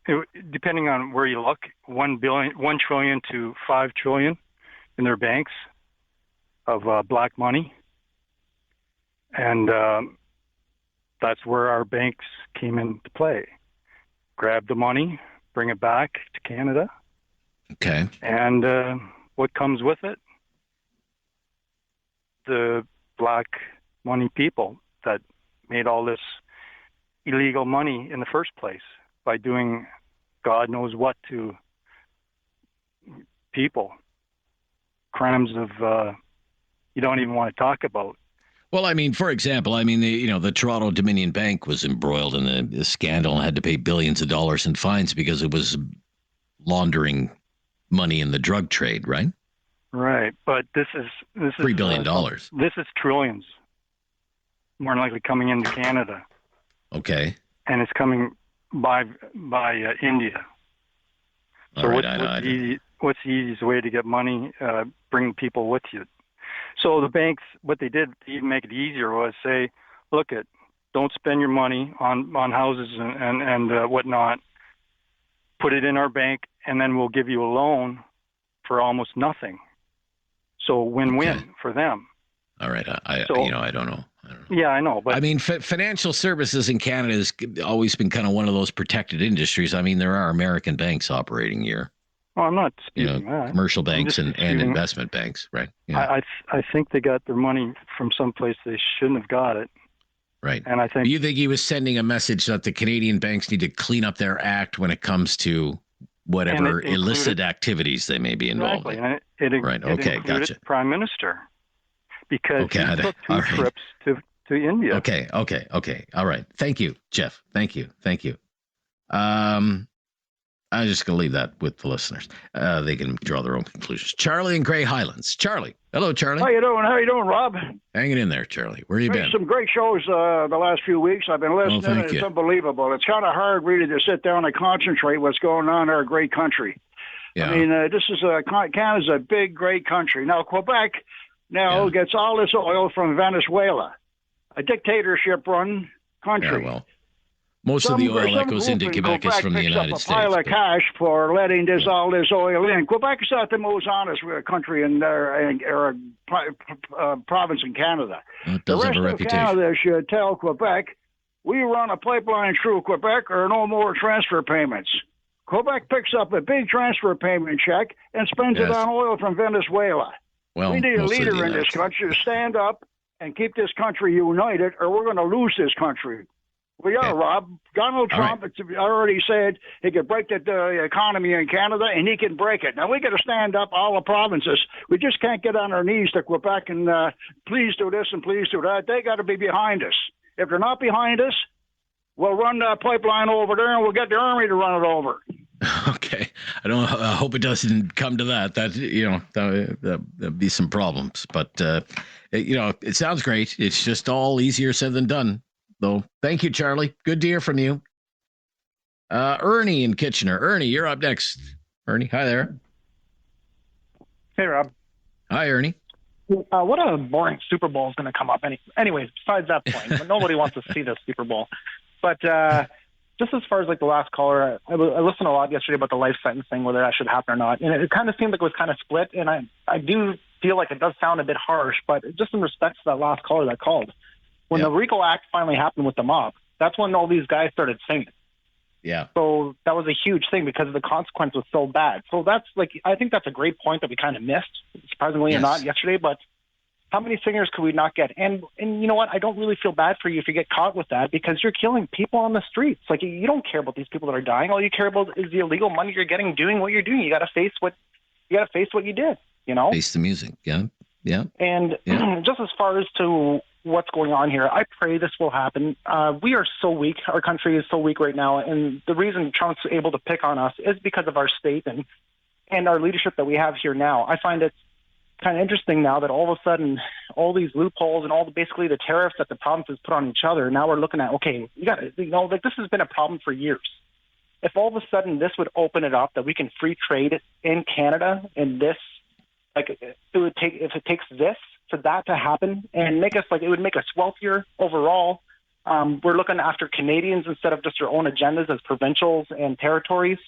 S7: depending on where you look, $1 trillion to $5 trillion in their banks of black money. And that's where our banks came into play. Grab the money, bring it back to Canada.
S1: Okay.
S7: And what comes with it? The black money people that made all this illegal money in the first place by doing God knows what to people. Crimes of you don't even want to talk about.
S1: Well, I mean, for example, the Toronto Dominion Bank was embroiled in a scandal and had to pay billions of dollars in fines because it was laundering money in the drug trade, right?
S7: Right, but this is
S1: $3 billion.
S7: This is trillions, more than likely coming into Canada.
S1: Okay.
S7: And it's coming by India. So what's the easiest way to get money? Bring people with you. So the banks, what they did to even make it easier was say, look, don't spend your money on houses and whatnot. Put it in our bank, and then we'll give you a loan for almost nothing. So win-win for them.
S1: All right. I don't know.
S7: Yeah, I know. But
S1: I mean, financial services in Canada has always been kind of one of those protected industries. I mean, there are American banks operating here.
S7: Well, I'm not disputing that.
S1: Commercial banks and investment banks, right?
S7: Yeah. I think they got their money from someplace they shouldn't have got it.
S1: Right.
S7: And I think...
S1: Do you think he was sending a message that the Canadian banks need to clean up their act when it comes to whatever illicit activities they may be involved in?
S7: And it included
S1: gotcha.
S7: Prime Minister. Because he took two trips to India.
S1: Okay. All right. Thank you, Jeff. Thank you. I'm just going to leave that with the listeners. They can draw their own conclusions. Charlie in Grey Highlands. Charlie. Hello, Charlie.
S8: How you doing, Rob?
S1: Hanging in there, Charlie. Where you been?
S8: Some great shows the last few weeks. I've been listening, and it's unbelievable. It's kind of hard, really, to sit down and concentrate what's going on in our great country.
S1: Yeah.
S8: I mean, this is Canada's a big, great country. Now, Quebec gets all this oil from Venezuela, a dictatorship-run country.
S1: Yeah, well, most of the oil that goes into Quebec is from the United States.
S8: Quebec picks up a pile of cash for letting all this oil in. Quebec is not the most honest country in or province in Canada.
S1: The
S8: rest of Canada should tell Quebec, we run a pipeline through Quebec or no more transfer payments. Quebec picks up a big transfer payment check and spends it on oil from Venezuela.
S1: Well,
S8: we need a leader in this country to stand up and keep this country united, or we're going to lose this country. We are, Rob. Donald Trump already said he could break the economy in Canada, and he can break it. Now, we got to stand up, all the provinces. We just can't get on our knees to Quebec and please do this and please do that. They got to be behind us. If they're not behind us, we'll run that pipeline over there, and we'll get the army to run it over.
S1: Okay. I hope it doesn't come to that. That'd be some problems. But, it sounds great. It's just all easier said than done. So thank you, Charlie. Good to hear from you. Ernie in Kitchener. Ernie, you're up next. Ernie, hi there.
S11: Hey, Rob.
S1: Hi, Ernie.
S11: What a boring Super Bowl is going to come up. Anyways, besides that point, nobody wants to see the Super Bowl. But just as far as the last caller, I listened a lot yesterday about the life sentence thing, whether that should happen or not. And it kind of seemed like it was kind of split. And I do feel like it does sound a bit harsh, but just in respect to that last caller that called. When the RICO Act finally happened with the mob, that's when all these guys started singing.
S1: Yeah.
S11: So that was a huge thing because the consequence was so bad. So that's I think that's a great point that we kind of missed, surprisingly or not, yesterday. But how many singers could we not get? And you know what? I don't really feel bad for you if you get caught with that because you're killing people on the streets. You don't care about these people that are dying. All you care about is the illegal money you're getting doing what you're doing. You got to face what you did.
S1: Face the music. Yeah. Yeah.
S11: And just as far as to what's going on here, I pray this will happen. We are so weak. Our country is so weak right now. And the reason Trump's able to pick on us is because of our state and our leadership that we have here now. I find it kind of interesting now that all of a sudden, all these loopholes and basically the tariffs that the provinces put on each other, now we're looking at, okay, you got to, this has been a problem for years. If all of a sudden this would open it up that we can free trade in Canada and this, it would take, if it takes this, for that to happen and make us it would make us wealthier overall. We're looking after Canadians instead of just our own agendas as provincials and territories.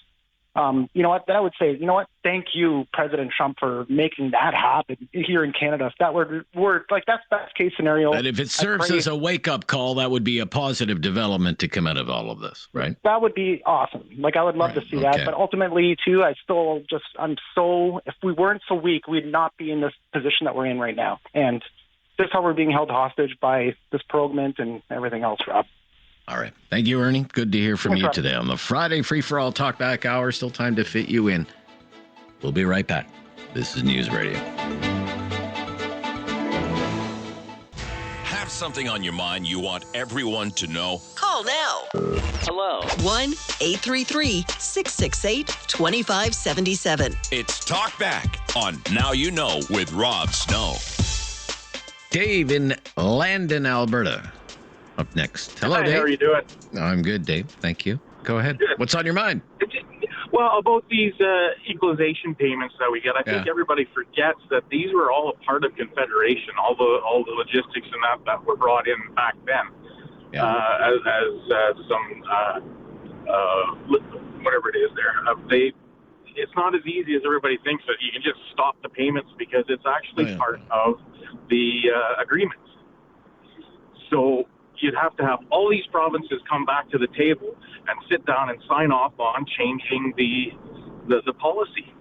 S11: You know what? Then I would say, thank you, President Trump, for making that happen here in Canada. If that were that's best case scenario.
S1: And if it serves as a wake up call, that would be a positive development to come out of all of this, right?
S11: That would be awesome. I would love to see that. But ultimately, too, if we weren't so weak, we'd not be in this position that we're in right now. And this is how we're being held hostage by this program and everything else, Rob.
S1: All right. Thank you, Ernie. Good to hear from you today on the Friday Free for All Talkback Hour. Still time to fit you in. We'll be right back. This is News Radio.
S2: Have something on your mind you want everyone to know?
S3: Call now. Hello. 1-833-668-2577.
S2: It's Talkback on Now You Know with Rob Snow.
S1: Dave in Landon, Alberta. Up next. Hello,
S23: Hi,
S1: Dave.
S23: how are you doing?
S1: I'm good, Dave. Thank you. Go ahead.
S23: Good.
S1: What's on your mind?
S12: Well, about these equalization payments that we get, I think everybody forgets that these were all a part of Confederation, all the logistics and that were brought in back then as some whatever it is there. It's not as easy as everybody thinks that you can just stop the payments because it's actually part of the agreements. So you'd have to have all these provinces come back to the table and sit down and sign off on changing the policy.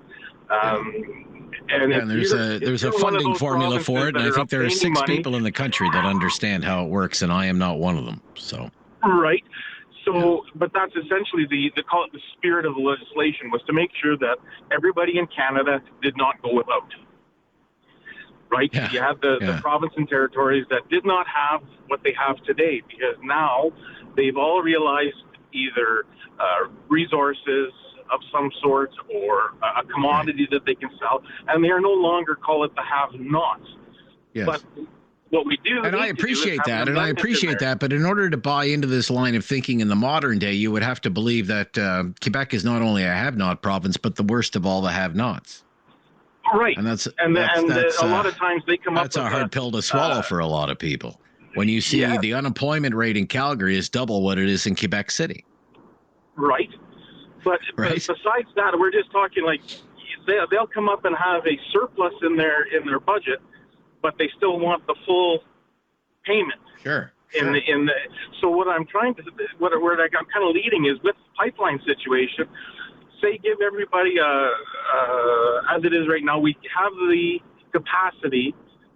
S12: And
S1: there's a funding formula for it, and I think there are 6 people in the country that understand how it works, and I am not one of them. So
S12: right. So, but that's essentially the spirit of the legislation was to make sure that everybody in Canada did not go without. Right? Yeah. You had the province and territories that did not have what they have today because now they've all realized either resources of some sort or a commodity that they can sell, and they are no longer call it the have-nots.
S1: Yes.
S12: But what we do,
S1: and I appreciate that, but in order to buy into this line of thinking in the modern day, you would have to believe that Quebec is not only a have-not province, but the worst of all the have-nots.
S12: Right,
S1: and that's
S12: a lot of times they come up.
S1: That's a hard pill to swallow for a lot of people. When you see the unemployment rate in Calgary is double what it is in Quebec City.
S12: Right, but besides that, we're just talking like they'll come up and have a surplus in their budget, but they still want the full payment.
S1: Sure.
S12: So what I'm trying to where I'm kind of leading is with the pipeline situation. Say give everybody as it is right now, we have the capacity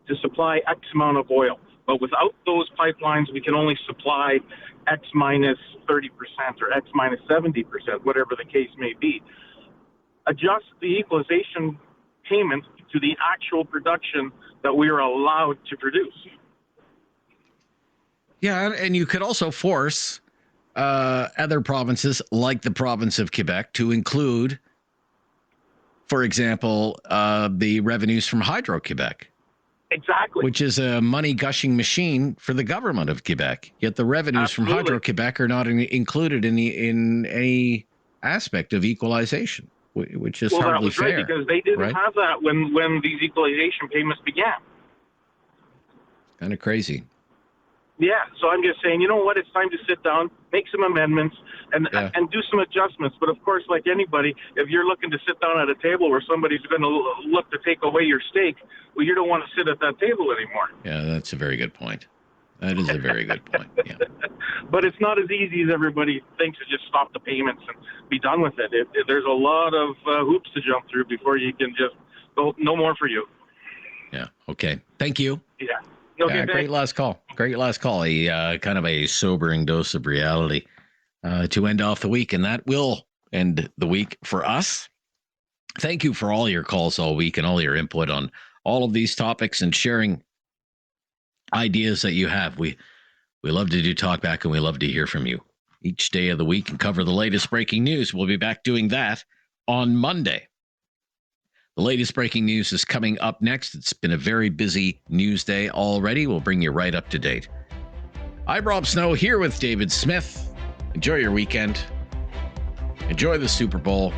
S12: to supply X amount of oil, but without those pipelines, we can only supply X minus 30% or X minus 70%, whatever the case may be. Adjust the equalization payment to the actual production that we are allowed to produce.
S1: Yeah, and you could also force other provinces, like the province of Quebec, to include, for example, the revenues from Hydro-Quebec.
S12: Exactly.
S1: Which is a money-gushing machine for the government of Quebec. Yet the revenues from Hydro-Quebec are not included in any aspect of equalization, which is hardly
S12: that was
S1: fair.
S12: Right, because they didn't have that when these equalization payments began.
S1: Kind of crazy.
S12: Yeah, so I'm just saying, you know what? It's time to sit down, make some amendments, and do some adjustments. But of course, like anybody, if you're looking to sit down at a table where somebody's going to look to take away your steak, well, you don't want to sit at that table anymore.
S1: Yeah, that's a very good point. That is a very good point. Yeah.
S12: But it's not as easy as everybody thinks to just stop the payments and be done with it. There's a lot of hoops to jump through before you can just go, no more for you.
S1: Yeah. Okay. Thank you.
S12: Yeah.
S1: Okay, great last call. Great last call. A kind of a sobering dose of reality to end off the week, and that will end the week for us. Thank you for all your calls all week and all your input on all of these topics and sharing ideas that you have. We love to do Talkback, and we love to hear from you each day of the week and cover the latest breaking news. We'll be back doing that on Monday. The latest breaking news is coming up next. It's been a very busy news day already. We'll bring you right up to date. I'm Rob Snow here with David Smith. Enjoy your weekend. Enjoy the Super Bowl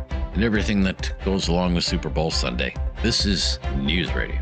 S1: and everything that goes along with Super Bowl Sunday. This is News Radio.